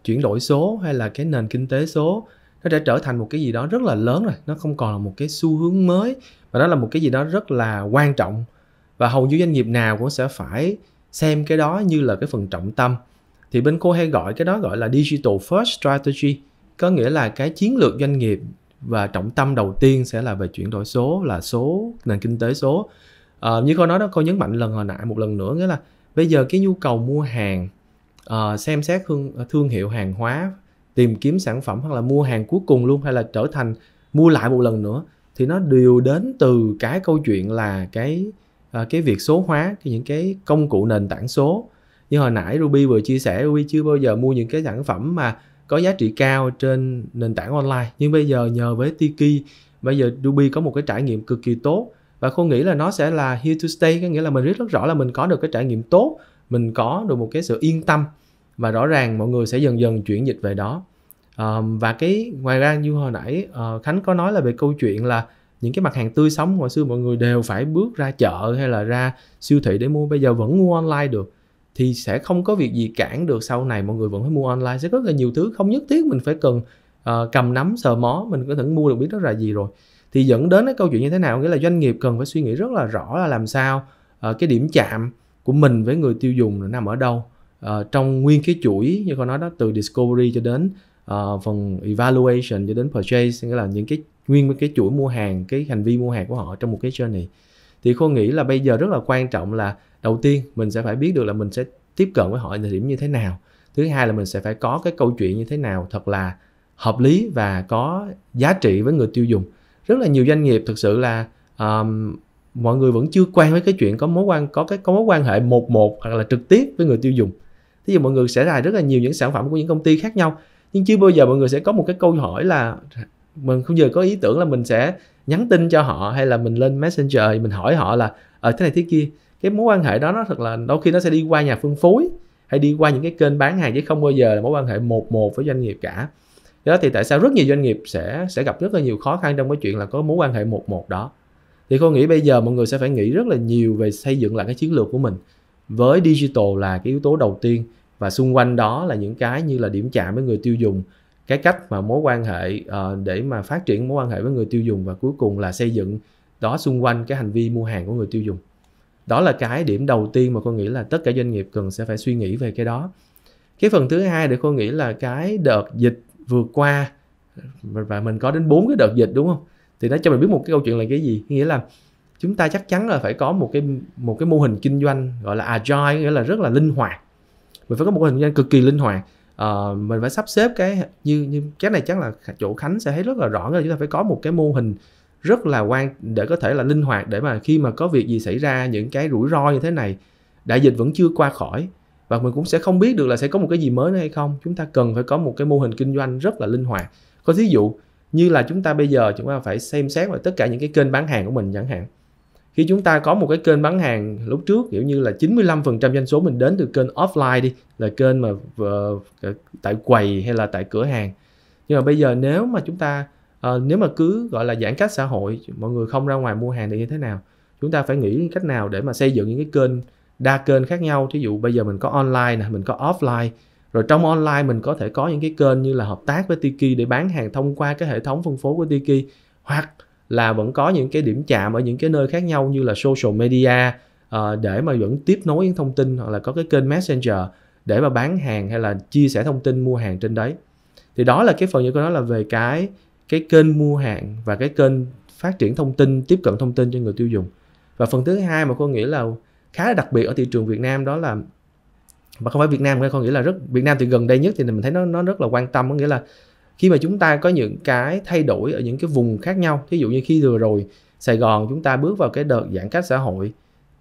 chuyển đổi số hay là cái nền kinh tế số nó đã trở thành một cái gì đó rất là lớn rồi. Nó không còn là một cái xu hướng mới, mà nó là một cái gì đó rất là quan trọng. Và hầu như doanh nghiệp nào cũng sẽ phải xem cái đó như là cái phần trọng tâm. Thì bên Khôi hay gọi cái đó gọi là Digital First Strategy. Có nghĩa là cái chiến lược doanh nghiệp và trọng tâm đầu tiên sẽ là về chuyển đổi số, là nền kinh tế số. Như Khôi nói đó, Khôi nhấn mạnh một lần nữa, nghĩa là bây giờ cái nhu cầu mua hàng, xem xét thương hiệu hàng hóa, tìm kiếm sản phẩm, hoặc là mua hàng cuối cùng luôn, hay là trở thành mua lại một lần nữa, thì nó đều đến từ cái câu chuyện là cái việc số hóa, những cái công cụ nền tảng số. Như hồi nãy Ruby vừa chia sẻ, Ruby chưa bao giờ mua những cái sản phẩm mà có giá trị cao trên nền tảng online, nhưng bây giờ nhờ với Tiki, bây giờ Ruby có một cái trải nghiệm cực kỳ tốt, và Khôi nghĩ là nó sẽ là here to stay. Có nghĩa là mình biết rất rõ là mình có được cái trải nghiệm tốt, mình có được một cái sự yên tâm, và rõ ràng mọi người sẽ dần dần chuyển dịch về đó. Và ngoài ra như hồi nãy Khánh có nói là về câu chuyện là những cái mặt hàng tươi sống, hồi xưa mọi người đều phải bước ra chợ hay là ra siêu thị để mua, bây giờ vẫn mua online được, thì sẽ không có việc gì cản được sau này mọi người vẫn phải mua online. Sẽ có rất là nhiều thứ không nhất thiết mình phải cần cầm nắm sờ mó, mình có thể mua được biết đó là gì rồi. Thì dẫn đến cái câu chuyện như thế nào, nghĩa là doanh nghiệp cần phải suy nghĩ rất là rõ là làm sao cái điểm chạm của mình với người tiêu dùng là nằm ở đâu, trong nguyên cái chuỗi như con nói đó, từ discovery cho đến phần evaluation cho đến purchase, nghĩa là nguyên cái chuỗi mua hàng, cái hành vi mua hàng của họ trong một cái journey. Thì Khôi nghĩ là bây giờ rất là quan trọng là đầu tiên mình sẽ phải biết được là mình sẽ tiếp cận với họ ở thời điểm như thế nào. Thứ hai là mình sẽ phải có cái câu chuyện như thế nào thật là hợp lý và có giá trị với người tiêu dùng. Rất là nhiều doanh nghiệp thực sự là mọi người vẫn chưa quen với cái chuyện có mối quan hệ một hoặc là trực tiếp với người tiêu dùng. Thí dụ mọi người sẽ ra rất là nhiều những sản phẩm của những công ty khác nhau, nhưng chưa bao giờ mọi người sẽ có một cái câu hỏi là mình không giờ có ý tưởng là mình sẽ nhắn tin cho họ, hay là mình lên Messenger mình hỏi họ là thế này thế kia. Cái mối quan hệ đó nó thật là đôi khi nó sẽ đi qua nhà phân phối hay đi qua những cái kênh bán hàng, chứ không bao giờ là mối quan hệ một với doanh nghiệp cả. Đó thì tại sao rất nhiều doanh nghiệp sẽ gặp rất là nhiều khó khăn trong cái chuyện là có mối quan hệ một đó. Thì tôi nghĩ bây giờ mọi người sẽ phải nghĩ rất là nhiều về xây dựng lại cái chiến lược của mình, với digital là cái yếu tố đầu tiên, và xung quanh đó là những cái như là điểm chạm với người tiêu dùng, cái cách mà mối quan hệ để mà phát triển mối quan hệ với người tiêu dùng, và cuối cùng là xây dựng đó xung quanh cái hành vi mua hàng của người tiêu dùng. Đó là cái điểm đầu tiên mà tôi nghĩ là tất cả doanh nghiệp cần sẽ phải suy nghĩ về cái đó. Cái phần thứ hai để tôi nghĩ là cái đợt dịch vừa qua, và mình có đến 4 cái đợt dịch đúng không? Thì nó cho mình biết một cái câu chuyện là cái gì? Nghĩa là chúng ta chắc chắn là phải có một cái mô hình kinh doanh gọi là agile, nghĩa là rất là linh hoạt. Mình phải có một mô hình kinh doanh cực kỳ linh hoạt. Mình phải sắp xếp cái như cái này chắc là chỗ Khánh sẽ thấy rất là rõ, là chúng ta phải có một cái mô hình rất là để có thể là linh hoạt, để mà khi mà có việc gì xảy ra, những cái rủi ro như thế này, đại dịch vẫn chưa qua khỏi và mình cũng sẽ không biết được là sẽ có một cái gì mới nữa hay không. Chúng ta cần phải có một cái mô hình kinh doanh rất là linh hoạt. Có ví dụ như là chúng ta bây giờ chúng ta phải xem xét vào tất cả những cái kênh bán hàng của mình chẳng hạn. Khi chúng ta có một cái kênh bán hàng lúc trước kiểu như là 95% doanh số mình đến từ kênh offline đi, là kênh mà tại quầy hay là tại cửa hàng. Nhưng mà bây giờ nếu mà chúng ta Nếu mà cứ gọi là giãn cách xã hội, mọi người không ra ngoài mua hàng thì như thế nào? Chúng ta phải nghĩ cách nào để mà xây dựng những cái kênh, đa kênh khác nhau. Thí dụ bây giờ mình có online nè, mình có offline. Rồi trong online mình có thể có những cái kênh như là hợp tác với Tiki để bán hàng thông qua cái hệ thống phân phối của Tiki, hoặc là vẫn có những cái điểm chạm ở những cái nơi khác nhau như là social media, để mà vẫn tiếp nối những thông tin, hoặc là có cái kênh Messenger để mà bán hàng hay là chia sẻ thông tin mua hàng trên đấy. Thì đó là cái phần như tôi nói là về cái kênh mua hàng và cái kênh phát triển thông tin, tiếp cận thông tin cho người tiêu dùng. Và phần thứ hai mà cô nghĩ là khá là đặc biệt ở thị trường Việt Nam, đó là, mà không phải Việt Nam, con nghĩ là Việt Nam thì gần đây nhất thì mình thấy nó rất là quan tâm. Có nghĩa là khi mà chúng ta có những cái thay đổi ở những cái vùng khác nhau, ví dụ như khi vừa rồi Sài Gòn chúng ta bước vào cái đợt giãn cách xã hội,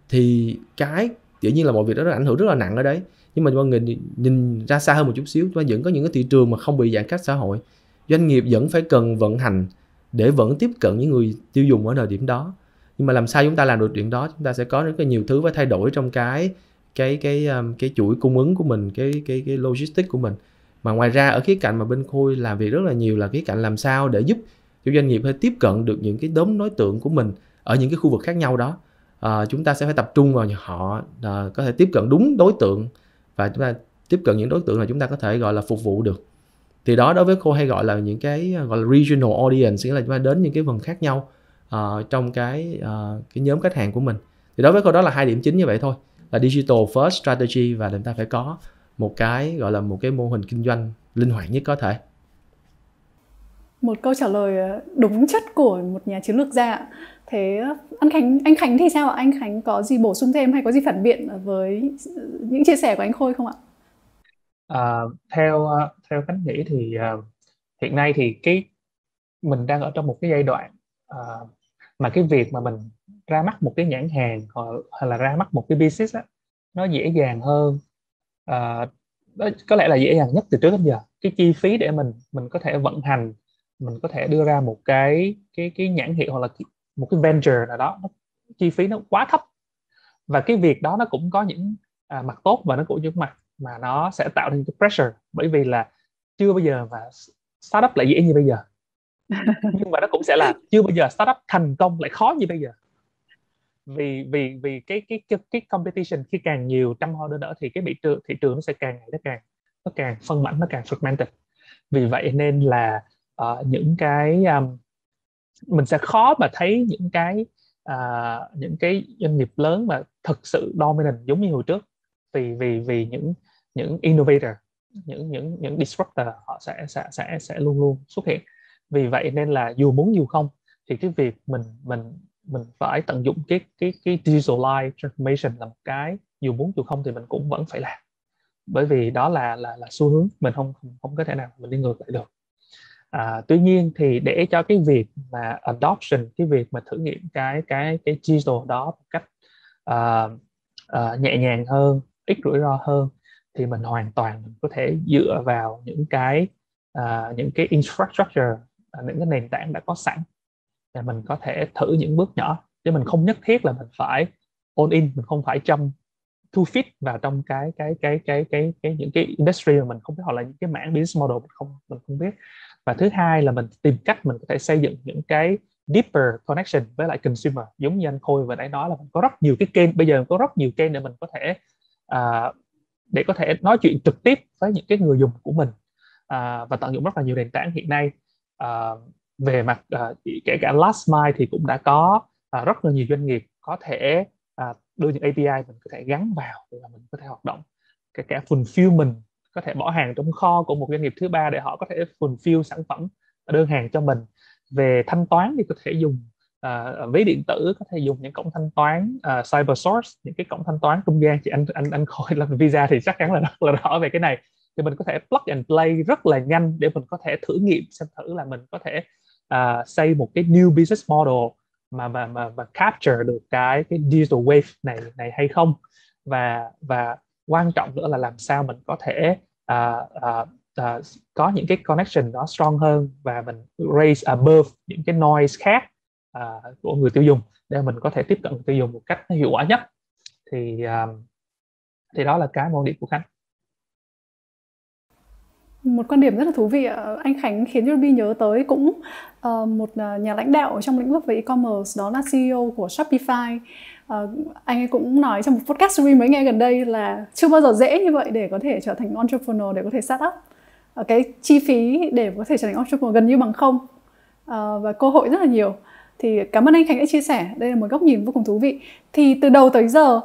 thì cái tự nhiên là mọi việc đó ảnh hưởng rất là nặng ở đấy. Nhưng mà mọi người nhìn ra xa hơn một chút xíu, chúng ta vẫn có những cái thị trường mà không bị giãn cách xã hội, doanh nghiệp vẫn phải cần vận hành để vẫn tiếp cận những người tiêu dùng ở thời điểm đó. Nhưng mà làm sao chúng ta làm được chuyện đó? Chúng ta sẽ có rất là nhiều thứ phải thay đổi trong cái chuỗi cung ứng của mình, cái logistics của mình. Mà ngoài ra ở khía cạnh mà bên Khôi làm việc rất là nhiều là khía cạnh làm sao để giúp cho doanh nghiệp tiếp cận được những cái đốm đối tượng của mình ở những cái khu vực khác nhau đó. Chúng ta sẽ phải tập trung vào họ, có thể tiếp cận đúng đối tượng, và chúng ta tiếp cận những đối tượng là chúng ta có thể gọi là phục vụ được. Thì đó, đối với Khôi hay gọi là những cái gọi là regional audience, nghĩa là chúng ta đến những cái vùng khác nhau trong cái nhóm khách hàng của mình. Thì đối với Khôi đó là 2 điểm chính như vậy thôi, là digital first strategy và chúng ta phải có một cái gọi là một cái mô hình kinh doanh linh hoạt nhất có thể. Một câu trả lời đúng chất của một nhà chiến lược gia. Thế anh Khánh thì sao ạ? Anh Khánh có gì bổ sung thêm hay có gì phản biện với những chia sẻ của anh Khôi không ạ? Theo Khánh nghĩ thì hiện nay thì mình đang ở trong một cái giai đoạn mà cái việc mà mình ra mắt một cái nhãn hàng hay là ra mắt một cái business á, nó dễ dàng hơn. Đó có lẽ là dễ dàng nhất từ trước đến giờ. Cái chi phí để mình có thể vận hành, mình có thể đưa ra một cái nhãn hiệu hoặc là một cái venture nào đó, chi phí nó quá thấp. Và cái việc đó nó cũng có những mặt tốt và nó cũng những mặt mà nó sẽ tạo nên cái pressure, bởi vì là chưa bao giờ mà startup lại dễ như bây giờ. Nhưng mà nó cũng sẽ là chưa bao giờ startup thành công lại khó như bây giờ. Vì cái competition khi càng nhiều, trăm hoa đua nở, thì cái thị trường nó sẽ càng ngày nó càng phân mảnh, nó càng fragmented. Vì vậy nên là những cái mình sẽ khó mà thấy những cái doanh nghiệp lớn mà thực sự dominant giống như hồi trước, vì những innovator, những disruptor họ sẽ luôn luôn xuất hiện. Vì vậy nên là dù muốn dù không thì cái việc mình phải tận dụng cái digital life transformation là một cái dù muốn dù không thì mình cũng vẫn phải làm, bởi vì đó là xu hướng, mình không có thể nào mình đi ngược lại được. Tuy nhiên thì để cho cái việc mà adoption, cái việc mà thử nghiệm cái digital đó một cách nhẹ nhàng hơn, ít rủi ro hơn, thì mình hoàn toàn có thể dựa vào những cái infrastructure, những cái nền tảng đã có sẵn, để mình có thể thử những bước nhỏ, chứ mình không nhất thiết là mình phải all in, mình không phải jump too fit vào trong những cái industry mà mình không biết, hoặc là những cái mảng business model mình không biết. Và thứ hai là mình tìm cách mình có thể xây dựng những cái deeper connection với lại consumer, giống như anh Khôi vừa nãy nói là mình có rất nhiều cái kênh, bây giờ có rất nhiều kênh để mình có thể để có thể nói chuyện trực tiếp với những cái người dùng của mình, và tận dụng rất là nhiều nền tảng hiện nay. Về mặt kể cả last mile thì cũng đã có rất là nhiều doanh nghiệp có thể đưa những API mình có thể gắn vào để mà mình có thể hoạt động. Kể cả fulfillment, có thể bỏ hàng trong kho của một doanh nghiệp thứ ba để họ có thể fulfill sản phẩm, đơn hàng cho mình. Về thanh toán thì có thể dùng ví điện tử, có thể dùng những cổng thanh toán CyberSource, những cái cổng thanh toán trung gian. Thì anh Khôi làm visa thì chắc chắn là rất là rõ về cái này. Thì mình có thể plug and play rất là nhanh để mình có thể thử nghiệm xem thử là mình có thể xây một cái new business model mà capture được cái digital wave này hay không. Và quan trọng nữa là làm sao mình có thể có những cái connection đó strong hơn, và mình raise above những cái noise khác của người tiêu dùng, để mình có thể tiếp cận người tiêu dùng một cách hiệu quả nhất. Thì đó là cái mong điểm của Khánh. Một quan điểm rất là thú vị anh Khánh khiến cho Ruby nhớ tới cũng một nhà lãnh đạo trong lĩnh vực về e-commerce, đó là CEO của Shopify. Anh ấy cũng nói trong một podcast Ruby mới nghe gần đây là chưa bao giờ dễ như vậy để có thể trở thành entrepreneur, để có thể start up. Cái chi phí để có thể trở thành entrepreneur gần như bằng không, và cơ hội rất là nhiều. Thì cảm ơn anh Khánh đã chia sẻ, đây là một góc nhìn vô cùng thú vị. Thì từ đầu tới giờ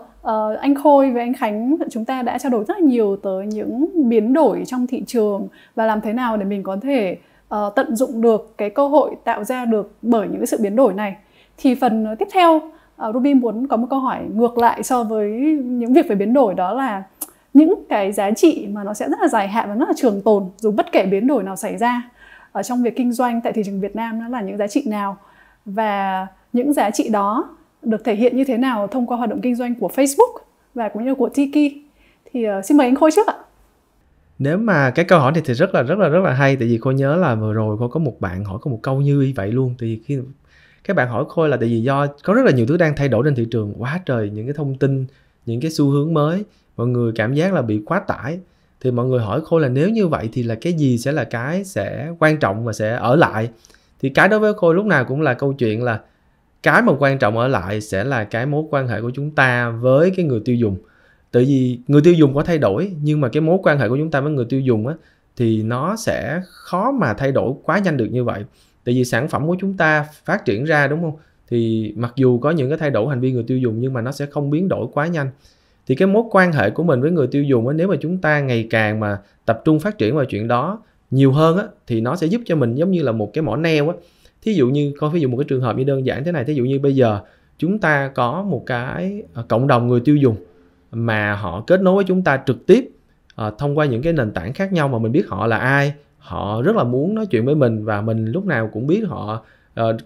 anh Khôi với anh Khánh chúng ta đã trao đổi rất là nhiều tới những biến đổi trong thị trường và làm thế nào để mình có thể tận dụng được cái cơ hội tạo ra được bởi những cái sự biến đổi này. Thì phần tiếp theo Ruby muốn có một câu hỏi ngược lại so với những việc về biến đổi, đó là những cái giá trị mà nó sẽ rất là dài hạn và rất là trường tồn dù bất kể biến đổi nào xảy ra ở trong việc kinh doanh tại thị trường Việt Nam, nó là những giá trị nào, và những giá trị đó được thể hiện như thế nào thông qua hoạt động kinh doanh của Facebook và cũng như của Tiki. Thì xin mời anh Khôi trước ạ. Nếu mà cái câu hỏi này thì rất là hay, tại vì Khôi nhớ là vừa rồi Khôi có một bạn hỏi có một câu như vậy luôn. Thì khi các bạn hỏi Khôi là tại vì do có rất là nhiều thứ đang thay đổi trên thị trường, quá trời những cái thông tin, những cái xu hướng mới, mọi người cảm giác là bị quá tải. Thì mọi người hỏi Khôi là nếu như vậy thì là cái gì sẽ là cái sẽ quan trọng và sẽ ở lại. Thì cái đối với Khôi lúc nào cũng là câu chuyện là cái mà quan trọng ở lại sẽ là cái mối quan hệ của chúng ta với cái người tiêu dùng. Tại vì người tiêu dùng có thay đổi, nhưng mà cái mối quan hệ của chúng ta với người tiêu dùng á, thì nó sẽ khó mà thay đổi quá nhanh được như vậy. Tại vì sản phẩm của chúng ta phát triển ra, đúng không? Thì mặc dù có những cái thay đổi hành vi người tiêu dùng nhưng mà nó sẽ không biến đổi quá nhanh. Thì cái mối quan hệ của mình với người tiêu dùng á, nếu mà chúng ta ngày càng mà tập trung phát triển vào chuyện đó nhiều hơn á, thì nó sẽ giúp cho mình giống như là một cái mỏ neo á. Thí dụ như coi ví dụ một cái trường hợp như đơn giản thế này, thí dụ như bây giờ chúng ta có một cái cộng đồng người tiêu dùng mà họ kết nối với chúng ta trực tiếp thông qua những cái nền tảng khác nhau, mà mình biết họ là ai, họ rất là muốn nói chuyện với mình, và mình lúc nào cũng biết họ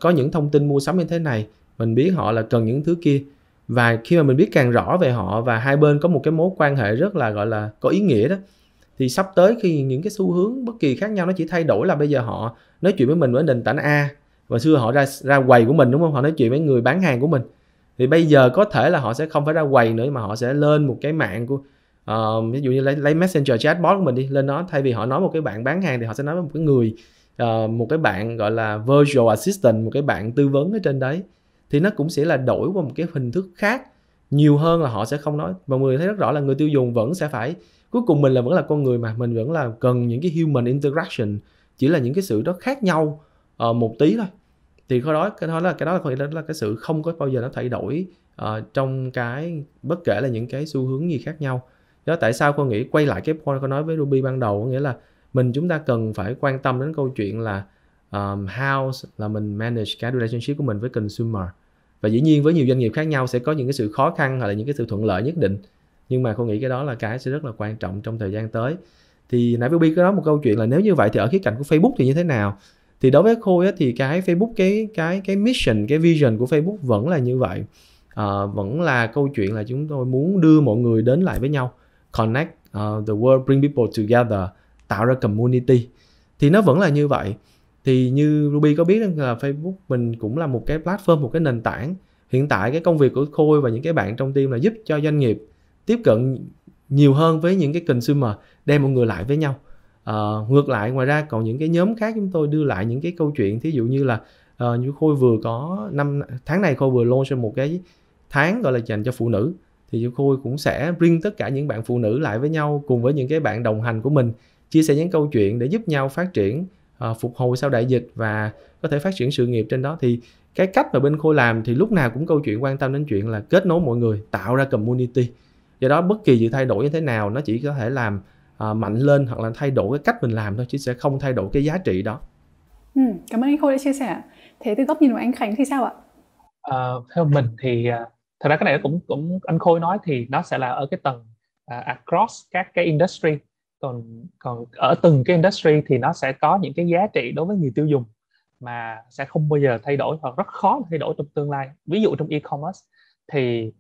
có những thông tin mua sắm như thế này, mình biết họ là cần những thứ kia. Và khi mà mình biết càng rõ về họ và hai bên có một cái mối quan hệ rất là gọi là có ý nghĩa đó, thì sắp tới khi những cái xu hướng bất kỳ khác nhau nó chỉ thay đổi là bây giờ họ nói chuyện với mình với nền tảng A, và xưa họ ra quầy của mình, đúng không, họ nói chuyện với người bán hàng của mình, thì bây giờ có thể là họ sẽ không phải ra quầy nữa mà họ sẽ lên một cái mạng của ví dụ như lấy Messenger chatbot của mình đi, lên đó thay vì họ nói một cái bạn bán hàng thì họ sẽ nói với một cái người một cái bạn gọi là virtual assistant, một cái bạn tư vấn ở trên đấy. Thì nó cũng sẽ là đổi qua một cái hình thức khác, nhiều hơn là họ sẽ không nói. Mọi người thấy rất rõ là người tiêu dùng vẫn sẽ phải, cuối cùng mình vẫn là con người mà, mình vẫn là cần những cái human interaction, chỉ là những cái sự đó khác nhau một tí thôi. Thì cái đó là cái sự không có bao giờ nó thay đổi trong cái bất kể là những cái xu hướng gì khác nhau. Đó tại sao con nghĩ quay lại cái point con nói với Ruby ban đầu, nghĩa là chúng ta cần phải quan tâm đến câu chuyện là how là mình manage cái relationship của mình với consumer. Và dĩ nhiên với nhiều doanh nghiệp khác nhau sẽ có những cái sự khó khăn hoặc là những cái sự thuận lợi nhất định, nhưng mà con nghĩ cái đó là cái sẽ rất là quan trọng trong thời gian tới. Thì nãy Ruby có nói một câu chuyện là nếu như vậy thì ở khía cạnh của Facebook thì như thế nào. Thì đối với Khôi á, thì cái Facebook, cái mission, cái vision của Facebook vẫn là như vậy. Vẫn là câu chuyện là chúng tôi muốn đưa mọi người đến lại với nhau, connect the world, bring people together, tạo ra community. Thì nó vẫn là như vậy. Thì như Ruby có biết là Facebook mình cũng là một cái platform, một cái nền tảng. Hiện tại cái công việc của Khôi và những cái bạn trong team là giúp cho doanh nghiệp tiếp cận nhiều hơn với những cái consumer, đem mọi người lại với nhau. Ngược lại, ngoài ra còn những cái nhóm khác chúng tôi đưa lại những cái câu chuyện, thí dụ như là như Khôi vừa có tháng này Khôi vừa launch một cái tháng gọi là dành cho phụ nữ, thì Khôi cũng sẽ bring tất cả những bạn phụ nữ lại với nhau cùng với những cái bạn đồng hành của mình, chia sẻ những câu chuyện để giúp nhau phát triển, phục hồi sau đại dịch và có thể phát triển sự nghiệp trên đó. Thì cái cách mà bên Khôi làm thì lúc nào cũng câu chuyện quan tâm đến chuyện là kết nối mọi người, tạo ra community. Do đó bất kỳ sự thay đổi như thế nào nó chỉ có thể làm mạnh lên hoặc là thay đổi cái cách mình làm thôi, chứ sẽ không thay đổi cái giá trị đó. Cảm ơn anh Khôi đã chia sẻ. Thế từ góc nhìn của anh Khánh thì sao ạ? Theo mình thì thật ra cái này cũng anh Khôi nói thì nó sẽ là ở cái tầng across các cái industry, còn ở từng cái industry thì nó sẽ có những cái giá trị đối với người tiêu dùng mà sẽ không bao giờ thay đổi hoặc rất khó thay đổi trong tương lai. Ví dụ trong e-commerce thì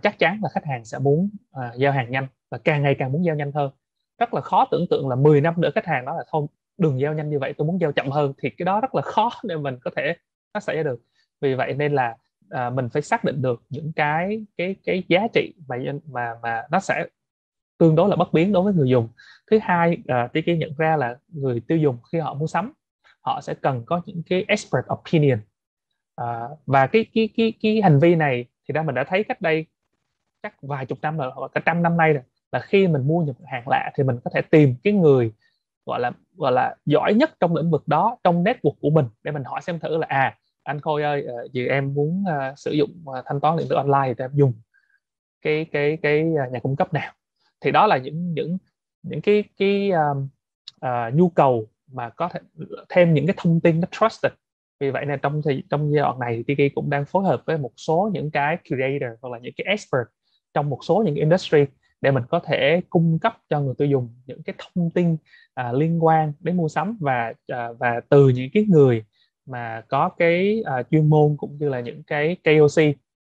chắc chắn là khách hàng sẽ muốn giao hàng nhanh và càng ngày càng muốn giao nhanh hơn. Rất là khó tưởng tượng là 10 năm nữa khách hàng nói là thôi đừng giao nhanh như vậy, tôi muốn giao chậm hơn, thì cái đó rất là khó để mình có thể nó xảy ra được. Vì vậy nên là mình phải xác định được những cái giá trị mà nó sẽ tương đối là bất biến đối với người dùng. Thứ hai, Tiki nhận ra là người tiêu dùng khi họ mua sắm, họ sẽ cần có những cái expert opinion. Và cái hành vi này thì mình đã thấy cách đây chắc vài chục năm rồi, hoặc cả trăm năm nay rồi, là khi mình mua những hàng lạ thì mình có thể tìm cái người gọi là giỏi nhất trong lĩnh vực đó trong network của mình để mình hỏi xem thử là anh Khôi ơi, vì em muốn sử dụng thanh toán điện tử online thì em dùng cái nhà cung cấp nào. Thì đó là những cái nhu cầu mà có thể thêm những cái thông tin nó trusted. Vì vậy là trong giai đoạn này thì Tiki cũng đang phối hợp với một số những cái creator hoặc là những cái expert trong một số những cái industry để mình có thể cung cấp cho người tiêu dùng những cái thông tin liên quan đến mua sắm, và từ những cái người mà có cái chuyên môn cũng như là những cái KOC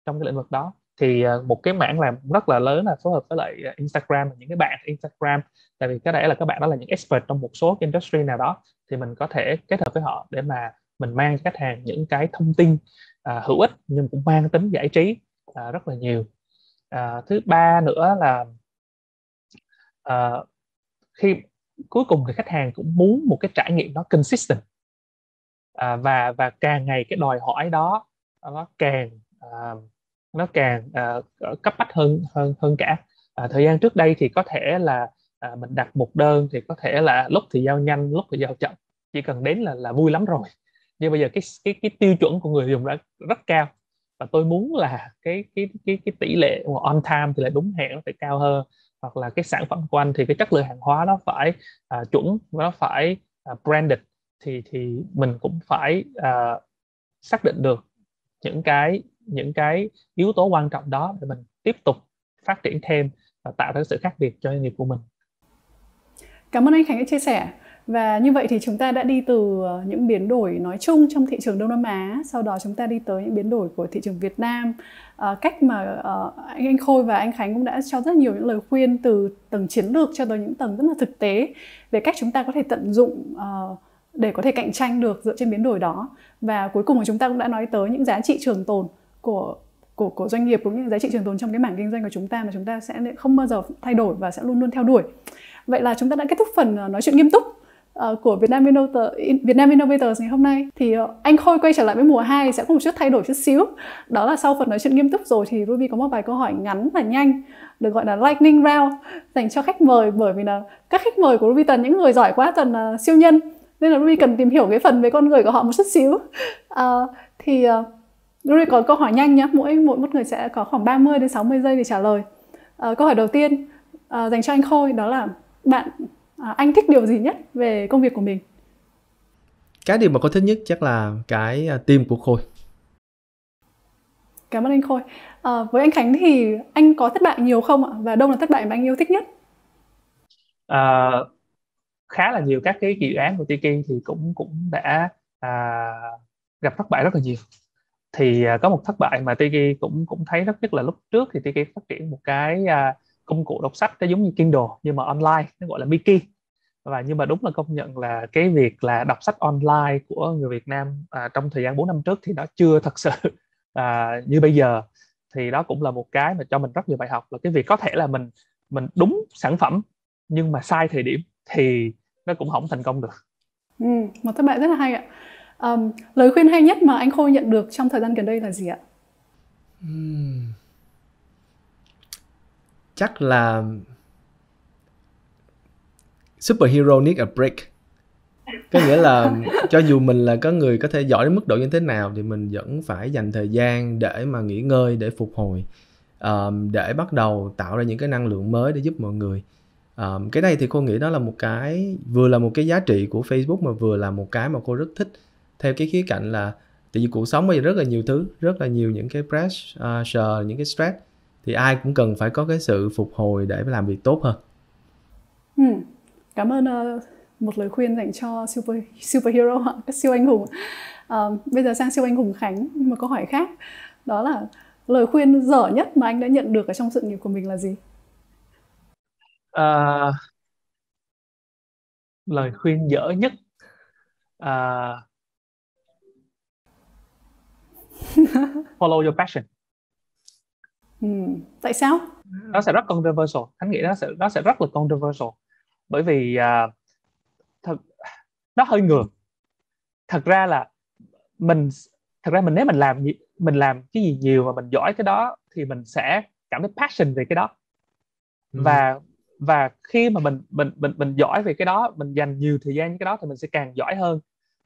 trong cái lĩnh vực đó. Thì một cái mảng làm rất là lớn là phối hợp với lại Instagram, những cái bạn Instagram, tại vì cái đấy là các bạn đó là những expert trong một số cái industry nào đó, thì mình có thể kết hợp với họ để mà mình mang cho khách hàng những cái thông tin hữu ích nhưng cũng mang tính giải trí rất là nhiều. Thứ ba nữa là khi cuối cùng thì khách hàng cũng muốn một cái trải nghiệm nó consistent, và càng ngày cái đòi hỏi đó nó càng cấp bách hơn cả. Thời gian trước đây thì có thể là mình đặt một đơn thì có thể là lúc thì giao nhanh, lúc thì giao chậm, chỉ cần đến là vui lắm rồi. Nhưng bây giờ cái tiêu chuẩn của người dùng đã rất cao, và tôi muốn là cái tỷ lệ on time thì lại đúng hẹn nó phải cao hơn, hoặc là cái sản phẩm của anh thì cái chất lượng hàng hóa nó phải chuẩn, nó phải branded, thì mình cũng phải xác định được những cái yếu tố quan trọng đó để mình tiếp tục phát triển thêm và tạo ra sự khác biệt cho doanh nghiệp của mình. Cảm ơn anh Khánh đã chia sẻ. Và như vậy thì chúng ta đã đi từ những biến đổi nói chung trong thị trường Đông Nam Á, sau đó chúng ta đi tới những biến đổi của thị trường Việt Nam. Cách mà anh Khôi và anh Khánh cũng đã cho rất nhiều những lời khuyên từ tầng chiến lược cho tới những tầng rất là thực tế về cách chúng ta có thể tận dụng để có thể cạnh tranh được dựa trên biến đổi đó. Và cuối cùng thì chúng ta cũng đã nói tới những giá trị trường tồn của doanh nghiệp, cũng như giá trị trường tồn trong cái mảng kinh doanh của chúng ta mà chúng ta sẽ không bao giờ thay đổi và sẽ luôn luôn theo đuổi. Vậy là chúng ta đã kết thúc phần nói chuyện nghiêm túc của Vietnam Innovators ngày hôm nay. Thì anh Khôi quay trở lại với mùa 2 sẽ có một chút thay đổi chút xíu. Đó là sau phần nói chuyện nghiêm túc rồi thì Ruby có một vài câu hỏi ngắn và nhanh, được gọi là lightning round, dành cho khách mời. Bởi vì là các khách mời của Ruby toàn những người giỏi quá, toàn là siêu nhân, nên là Ruby cần tìm hiểu cái phần về con người của họ một chút xíu. Ruby có câu hỏi nhanh nhé. Mỗi người sẽ có khoảng 30 đến 60 giây để trả lời. Câu hỏi đầu tiên dành cho anh Khôi, đó là anh thích điều gì nhất về công việc của mình? Cái điều mà cô thích nhất chắc là cái team của Khôi. Cảm ơn anh Khôi. Với anh Khánh thì anh có thất bại nhiều không ạ? Và đâu là thất bại mà anh yêu thích nhất? Khá là nhiều các cái dự án của Tiki thì cũng đã gặp thất bại rất là nhiều. Thì có một thất bại mà Tiki cũng thấy rất nhất là lúc trước thì Tiki phát triển một cái công cụ đọc sách giống như Kindle nhưng mà online, nó gọi là Miki. Nhưng mà đúng là công nhận là cái việc là đọc sách online của người Việt Nam trong thời gian 4 năm trước thì nó chưa thật sự như bây giờ. Thì đó cũng là một cái mà cho mình rất nhiều bài học, là cái việc có thể là mình đúng sản phẩm nhưng mà sai thời điểm thì nó cũng không thành công được. Một thất bại rất là hay ạ. Lời khuyên hay nhất mà anh Khôi nhận được trong thời gian gần đây là gì ạ? Chắc là superhero need a break. Có nghĩa là cho dù mình là có người có thể giỏi đến mức độ như thế nào thì mình vẫn phải dành thời gian để mà nghỉ ngơi, để phục hồi, để bắt đầu tạo ra những cái năng lượng mới để giúp mọi người. Cái này thì cô nghĩ đó là một cái, vừa là một cái giá trị của Facebook mà vừa là một cái mà cô rất thích, theo cái khía cạnh là tại vì cuộc sống bây giờ rất là nhiều thứ, rất là nhiều những cái pressure, những cái stress, thì ai cũng cần phải có cái sự phục hồi để làm việc tốt hơn. Cảm ơn một lời khuyên dành cho superhero, các siêu anh hùng. Bây giờ sang siêu anh hùng Khánh, nhưng mà câu hỏi khác, đó là lời khuyên dở nhất mà anh đã nhận được ở trong sự nghiệp của mình là gì? Lời khuyên dở nhất follow your passion. Tại sao? Nó sẽ rất controversial. Khánh nghĩ nó sẽ rất là controversial, bởi vì nó hơi ngược. Thật ra là mình nếu mình làm cái gì nhiều và mình giỏi cái đó thì mình sẽ cảm thấy passion về cái đó. Và khi mà mình giỏi về cái đó, mình dành nhiều thời gian với cái đó thì mình sẽ càng giỏi hơn,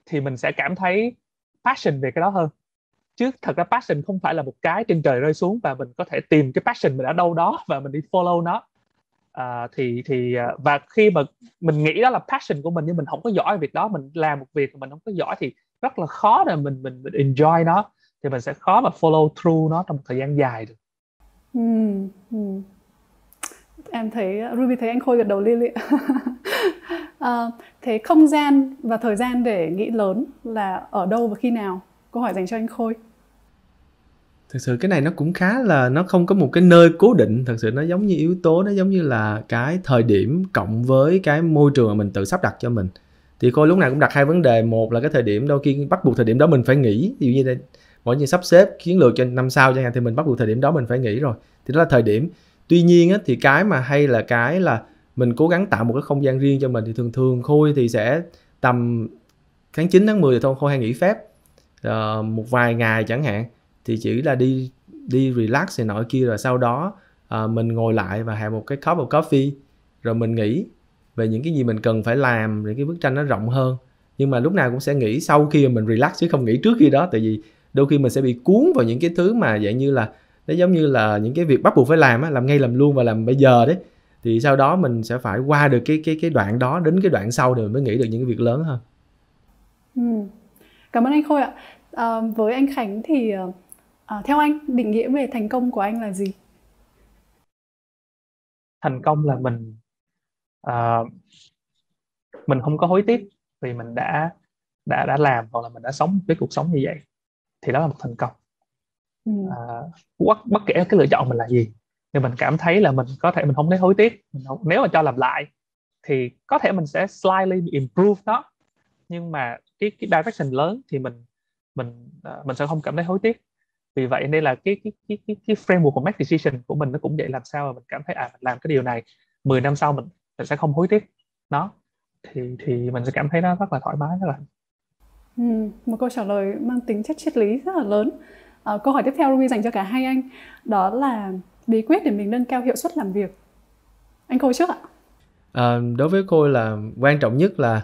thì mình sẽ cảm thấy passion về cái đó hơn. Chứ thật ra passion không phải là một cái trên trời rơi xuống và mình có thể tìm cái passion mình ở đâu đó và mình đi follow nó. Và khi mà mình nghĩ đó là passion của mình nhưng mình không có giỏi việc đó, mình làm một việc mà mình không có giỏi thì rất là khó để mình enjoy nó, thì mình sẽ khó mà follow through nó trong một thời gian dài được. Em thấy Ruby thấy anh Khôi gật đầu lia lịa. Thế không gian và thời gian để nghĩ lớn là ở đâu và khi nào? Câu hỏi dành cho anh Khôi. Thực sự cái này nó cũng khá là, nó không có một cái nơi cố định. Thật sự nó giống như yếu tố, nó giống như là cái thời điểm cộng với cái môi trường mà mình tự sắp đặt cho mình. Thì Khôi lúc nào cũng đặt hai vấn đề. Một là cái thời điểm, đôi khi bắt buộc thời điểm đó mình phải nghỉ. Ví dụ như đây, mỗi như sắp xếp chiến lược cho năm sau chẳng hạn, thì mình bắt buộc thời điểm đó mình phải nghỉ rồi. Thì đó là thời điểm. Tuy nhiên á, thì cái mà hay là cái là mình cố gắng tạo một cái không gian riêng cho mình. Thì thường Khôi thì sẽ tầm tháng 9, tháng 10 thì thôi Khôi hay nghỉ phép một vài ngày chẳng hạn, thì chỉ là đi relax này nọ kia, rồi sau đó mình ngồi lại và have một cái cup of coffee, rồi mình nghĩ về những cái gì mình cần phải làm để cái bức tranh nó rộng hơn. Nhưng mà lúc nào cũng sẽ nghĩ sau khi mình relax chứ không nghĩ trước khi đó, tại vì đôi khi mình sẽ bị cuốn vào những cái thứ mà dạng như là nó giống như là những cái việc bắt buộc phải làm á, làm ngay làm luôn và làm bây giờ đấy. Thì sau đó mình sẽ phải qua được cái đoạn đó, đến cái đoạn sau thì mình mới nghĩ được những cái việc lớn hơn. Cảm ơn anh Khôi ạ. Với anh Khánh thì theo anh, định nghĩa về thành công của anh là gì? Thành công là mình không có hối tiếc vì mình đã làm hoặc là mình đã sống cái cuộc sống như vậy, thì đó là một thành công. Bất kể cái lựa chọn mình là gì, thì mình cảm thấy là mình có thể mình không thấy hối tiếc. Nếu mà cho làm lại thì có thể mình sẽ slightly improve nó, nhưng mà cái direction lớn thì mình sẽ không cảm thấy hối tiếc. Vì vậy nên là cái framework của make decision của mình nó cũng vậy, làm sao mà mình cảm thấy mình làm cái điều này 10 năm sau mình sẽ không hối tiếc nó, thì mình sẽ cảm thấy nó rất là thoải mái, rất là một câu trả lời mang tính chất triết lý rất là lớn. Câu hỏi tiếp theo Ruby dành cho cả hai anh, đó là bí quyết để mình nâng cao hiệu suất làm việc. Anh Khôi trước ạ. Đối với Khôi là quan trọng nhất là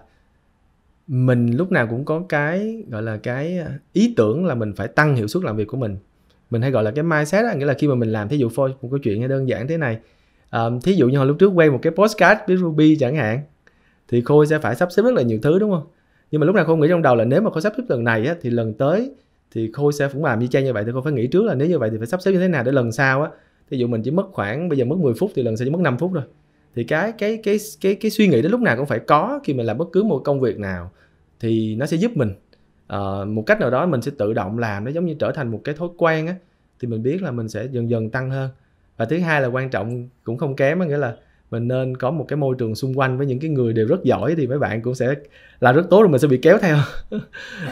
mình lúc nào cũng có cái gọi là cái ý tưởng là mình phải tăng hiệu suất làm việc của mình. Mình hay gọi là cái mindset đó, nghĩa là khi mà mình làm, thí dụ một câu chuyện đơn giản thế này, thí dụ như hồi lúc trước quay một cái podcast với Ruby chẳng hạn, thì Khôi sẽ phải sắp xếp rất là nhiều thứ, đúng không? Nhưng mà lúc nào Khôi nghĩ trong đầu là nếu mà Khôi sắp xếp lần này á, thì lần tới thì Khôi sẽ cũng làm y chang như vậy. Thì Khôi phải nghĩ trước là nếu như vậy thì phải sắp xếp như thế nào để lần sau á, thí dụ mình chỉ mất khoảng, bây giờ mất 10 phút thì lần sau chỉ mất 5 phút rồi. Thì cái suy nghĩ đó lúc nào cũng phải có khi mình làm bất cứ một công việc nào, thì nó sẽ giúp mình một cách nào đó mình sẽ tự động làm, nó giống như trở thành một cái thói quen á, thì mình biết là mình sẽ dần dần tăng hơn. Và thứ hai là quan trọng cũng không kém, nghĩa là mình nên có một cái môi trường xung quanh với những cái người đều rất giỏi, thì mấy bạn cũng sẽ làm rất tốt rồi mình sẽ bị kéo theo.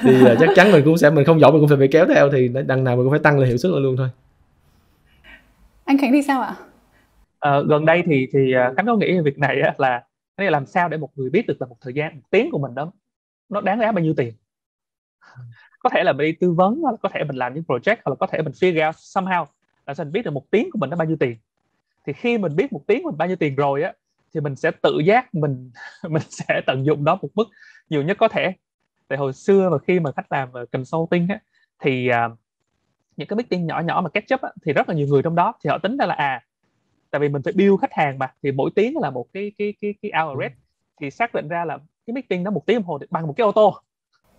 Thì chắc chắn mình không giỏi mình cũng phải bị kéo theo, thì đằng nào mình cũng phải tăng lên hiệu suất luôn thôi. Anh Khánh thì sao ạ? Gần đây thì Khánh có nghĩ về việc này á, là làm sao để một người biết được là một tiếng của mình đó nó đáng giá bao nhiêu tiền. Có thể là mình đi tư vấn, hoặc có thể mình làm những project, hoặc là có thể mình figure out somehow là sao mình biết được một tiếng của mình nó bao nhiêu tiền. Thì khi mình biết một tiếng mình bao nhiêu tiền rồi á, thì mình sẽ tự giác mình sẽ tận dụng đó một mức nhiều nhất có thể. Tại hồi xưa mà khi mà khách làm consulting á, thì những cái meeting nhỏ nhỏ mà catch up á, thì rất là nhiều người trong đó thì họ tính ra là tại vì mình phải build khách hàng mà, thì mỗi tiếng là một cái hour rate, thì xác định ra là cái meeting đó 1 tiếng đồng hồ bằng một cái ô tô.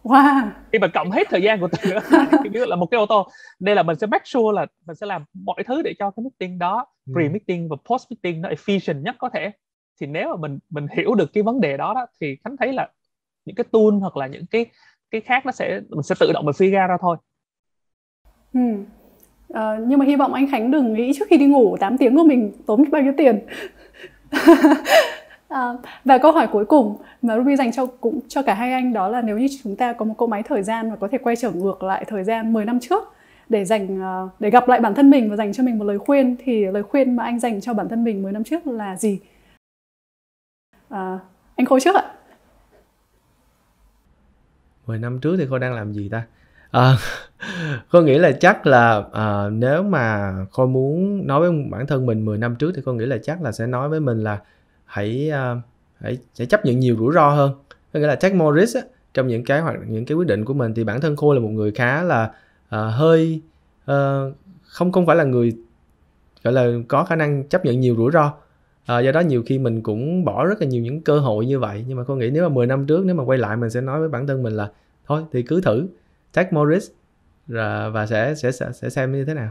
Wow. Khi mà cộng hết thời gian của tôi thì biết là một cái ô tô. Nên là mình sẽ make sure là mình sẽ làm mọi thứ để cho cái meeting đó, pre-meeting và post-meeting nó efficient nhất có thể. Thì nếu mà mình hiểu được cái vấn đề đó, thì Khánh thấy là những cái tool hoặc là những cái khác mình sẽ tự động mình figure ra thôi. Nhưng mà hy vọng anh Khánh đừng nghĩ trước khi đi ngủ 8 tiếng của mình tốn bao nhiêu tiền. Và câu hỏi cuối cùng mà Ruby dành cho cả hai anh, đó là nếu như chúng ta có một cỗ máy thời gian và có thể quay trở ngược lại thời gian 10 năm trước, để gặp lại bản thân mình và dành cho mình một lời khuyên, thì lời khuyên mà anh dành cho bản thân mình 10 năm trước là gì? Anh Khôi trước ạ. 10 năm trước thì Khôi đang làm gì ta? Khôi nghĩ là chắc là nếu mà Khôi muốn nói với bản thân mình 10 năm trước thì Khôi nghĩ là chắc là sẽ nói với mình là hãy chấp nhận nhiều rủi ro hơn. Có nghĩa là take more risk á, trong những cái quyết định của mình. Thì bản thân Khôi là một người khá là hơi không phải là người gọi là có khả năng chấp nhận nhiều rủi ro. Do đó nhiều khi mình cũng bỏ rất là nhiều những cơ hội như vậy. Nhưng mà Khôi nghĩ nếu mà 10 năm trước, nếu mà quay lại, mình sẽ nói với bản thân mình là thôi thì cứ thử, take more risk và sẽ xem như thế nào.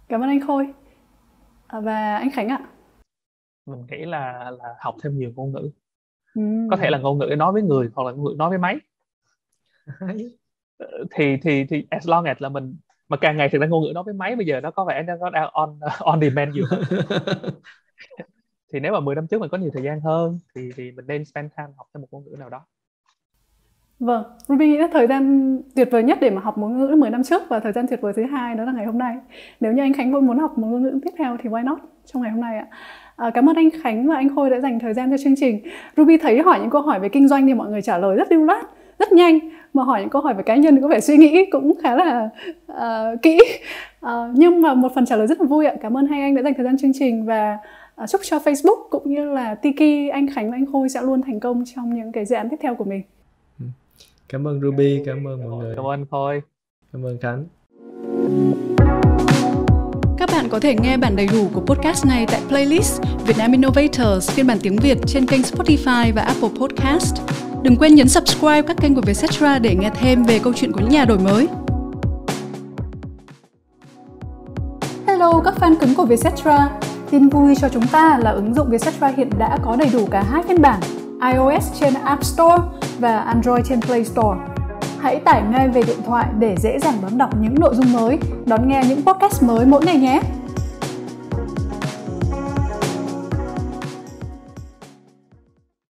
Cảm ơn anh Khôi. Và anh Khánh ạ. Mình nghĩ là học thêm nhiều ngôn ngữ. Có thể là ngôn ngữ nói với người hoặc là ngôn ngữ nói với máy. thì as long as là mình mà càng ngày thì ngôn ngữ nói với máy bây giờ nó có vẻ nó đang on demand nhiều hơn. Thì nếu mà 10 năm trước mình có nhiều thời gian hơn thì mình nên spend time học thêm một ngôn ngữ nào đó. Vâng, Ruby nghĩ là thời gian tuyệt vời nhất để mà học một ngôn ngữ 10 năm trước, và thời gian tuyệt vời thứ hai đó là ngày hôm nay. Nếu như anh Khánh muốn học một ngôn ngữ tiếp theo thì why not trong ngày hôm nay ạ. Cảm ơn anh Khánh và anh Khôi đã dành thời gian cho chương trình. Ruby thấy hỏi những câu hỏi về kinh doanh thì mọi người trả lời rất lưu loát, rất nhanh, mà hỏi những câu hỏi về cá nhân thì có vẻ suy nghĩ cũng khá là kỹ. Nhưng mà một phần trả lời rất là vui ạ. Cảm ơn hai anh đã dành thời gian chương trình, và chúc cho Facebook cũng như là Tiki, anh Khánh và anh Khôi sẽ luôn thành công trong những cái dự án tiếp theo của mình. Cảm ơn Ruby, cảm ơn mọi người. Cảm ơn Khôi. Cảm ơn Khánh. Các bạn có thể nghe bản đầy đủ của podcast này tại playlist Vietnam Innovators phiên bản tiếng Việt trên kênh Spotify và Apple Podcast. Đừng quên nhấn subscribe các kênh của Vietcetera để nghe thêm về câu chuyện của những nhà đổi mới. Hello các fan cứng của Vietcetera. Tin vui cho chúng ta là ứng dụng Vietcetera hiện đã có đầy đủ cả hai phiên bản, iOS trên App Store và Android trên Play Store. Hãy tải ngay về điện thoại để dễ dàng đón đọc những nội dung mới, đón nghe những podcast mới mỗi ngày nhé!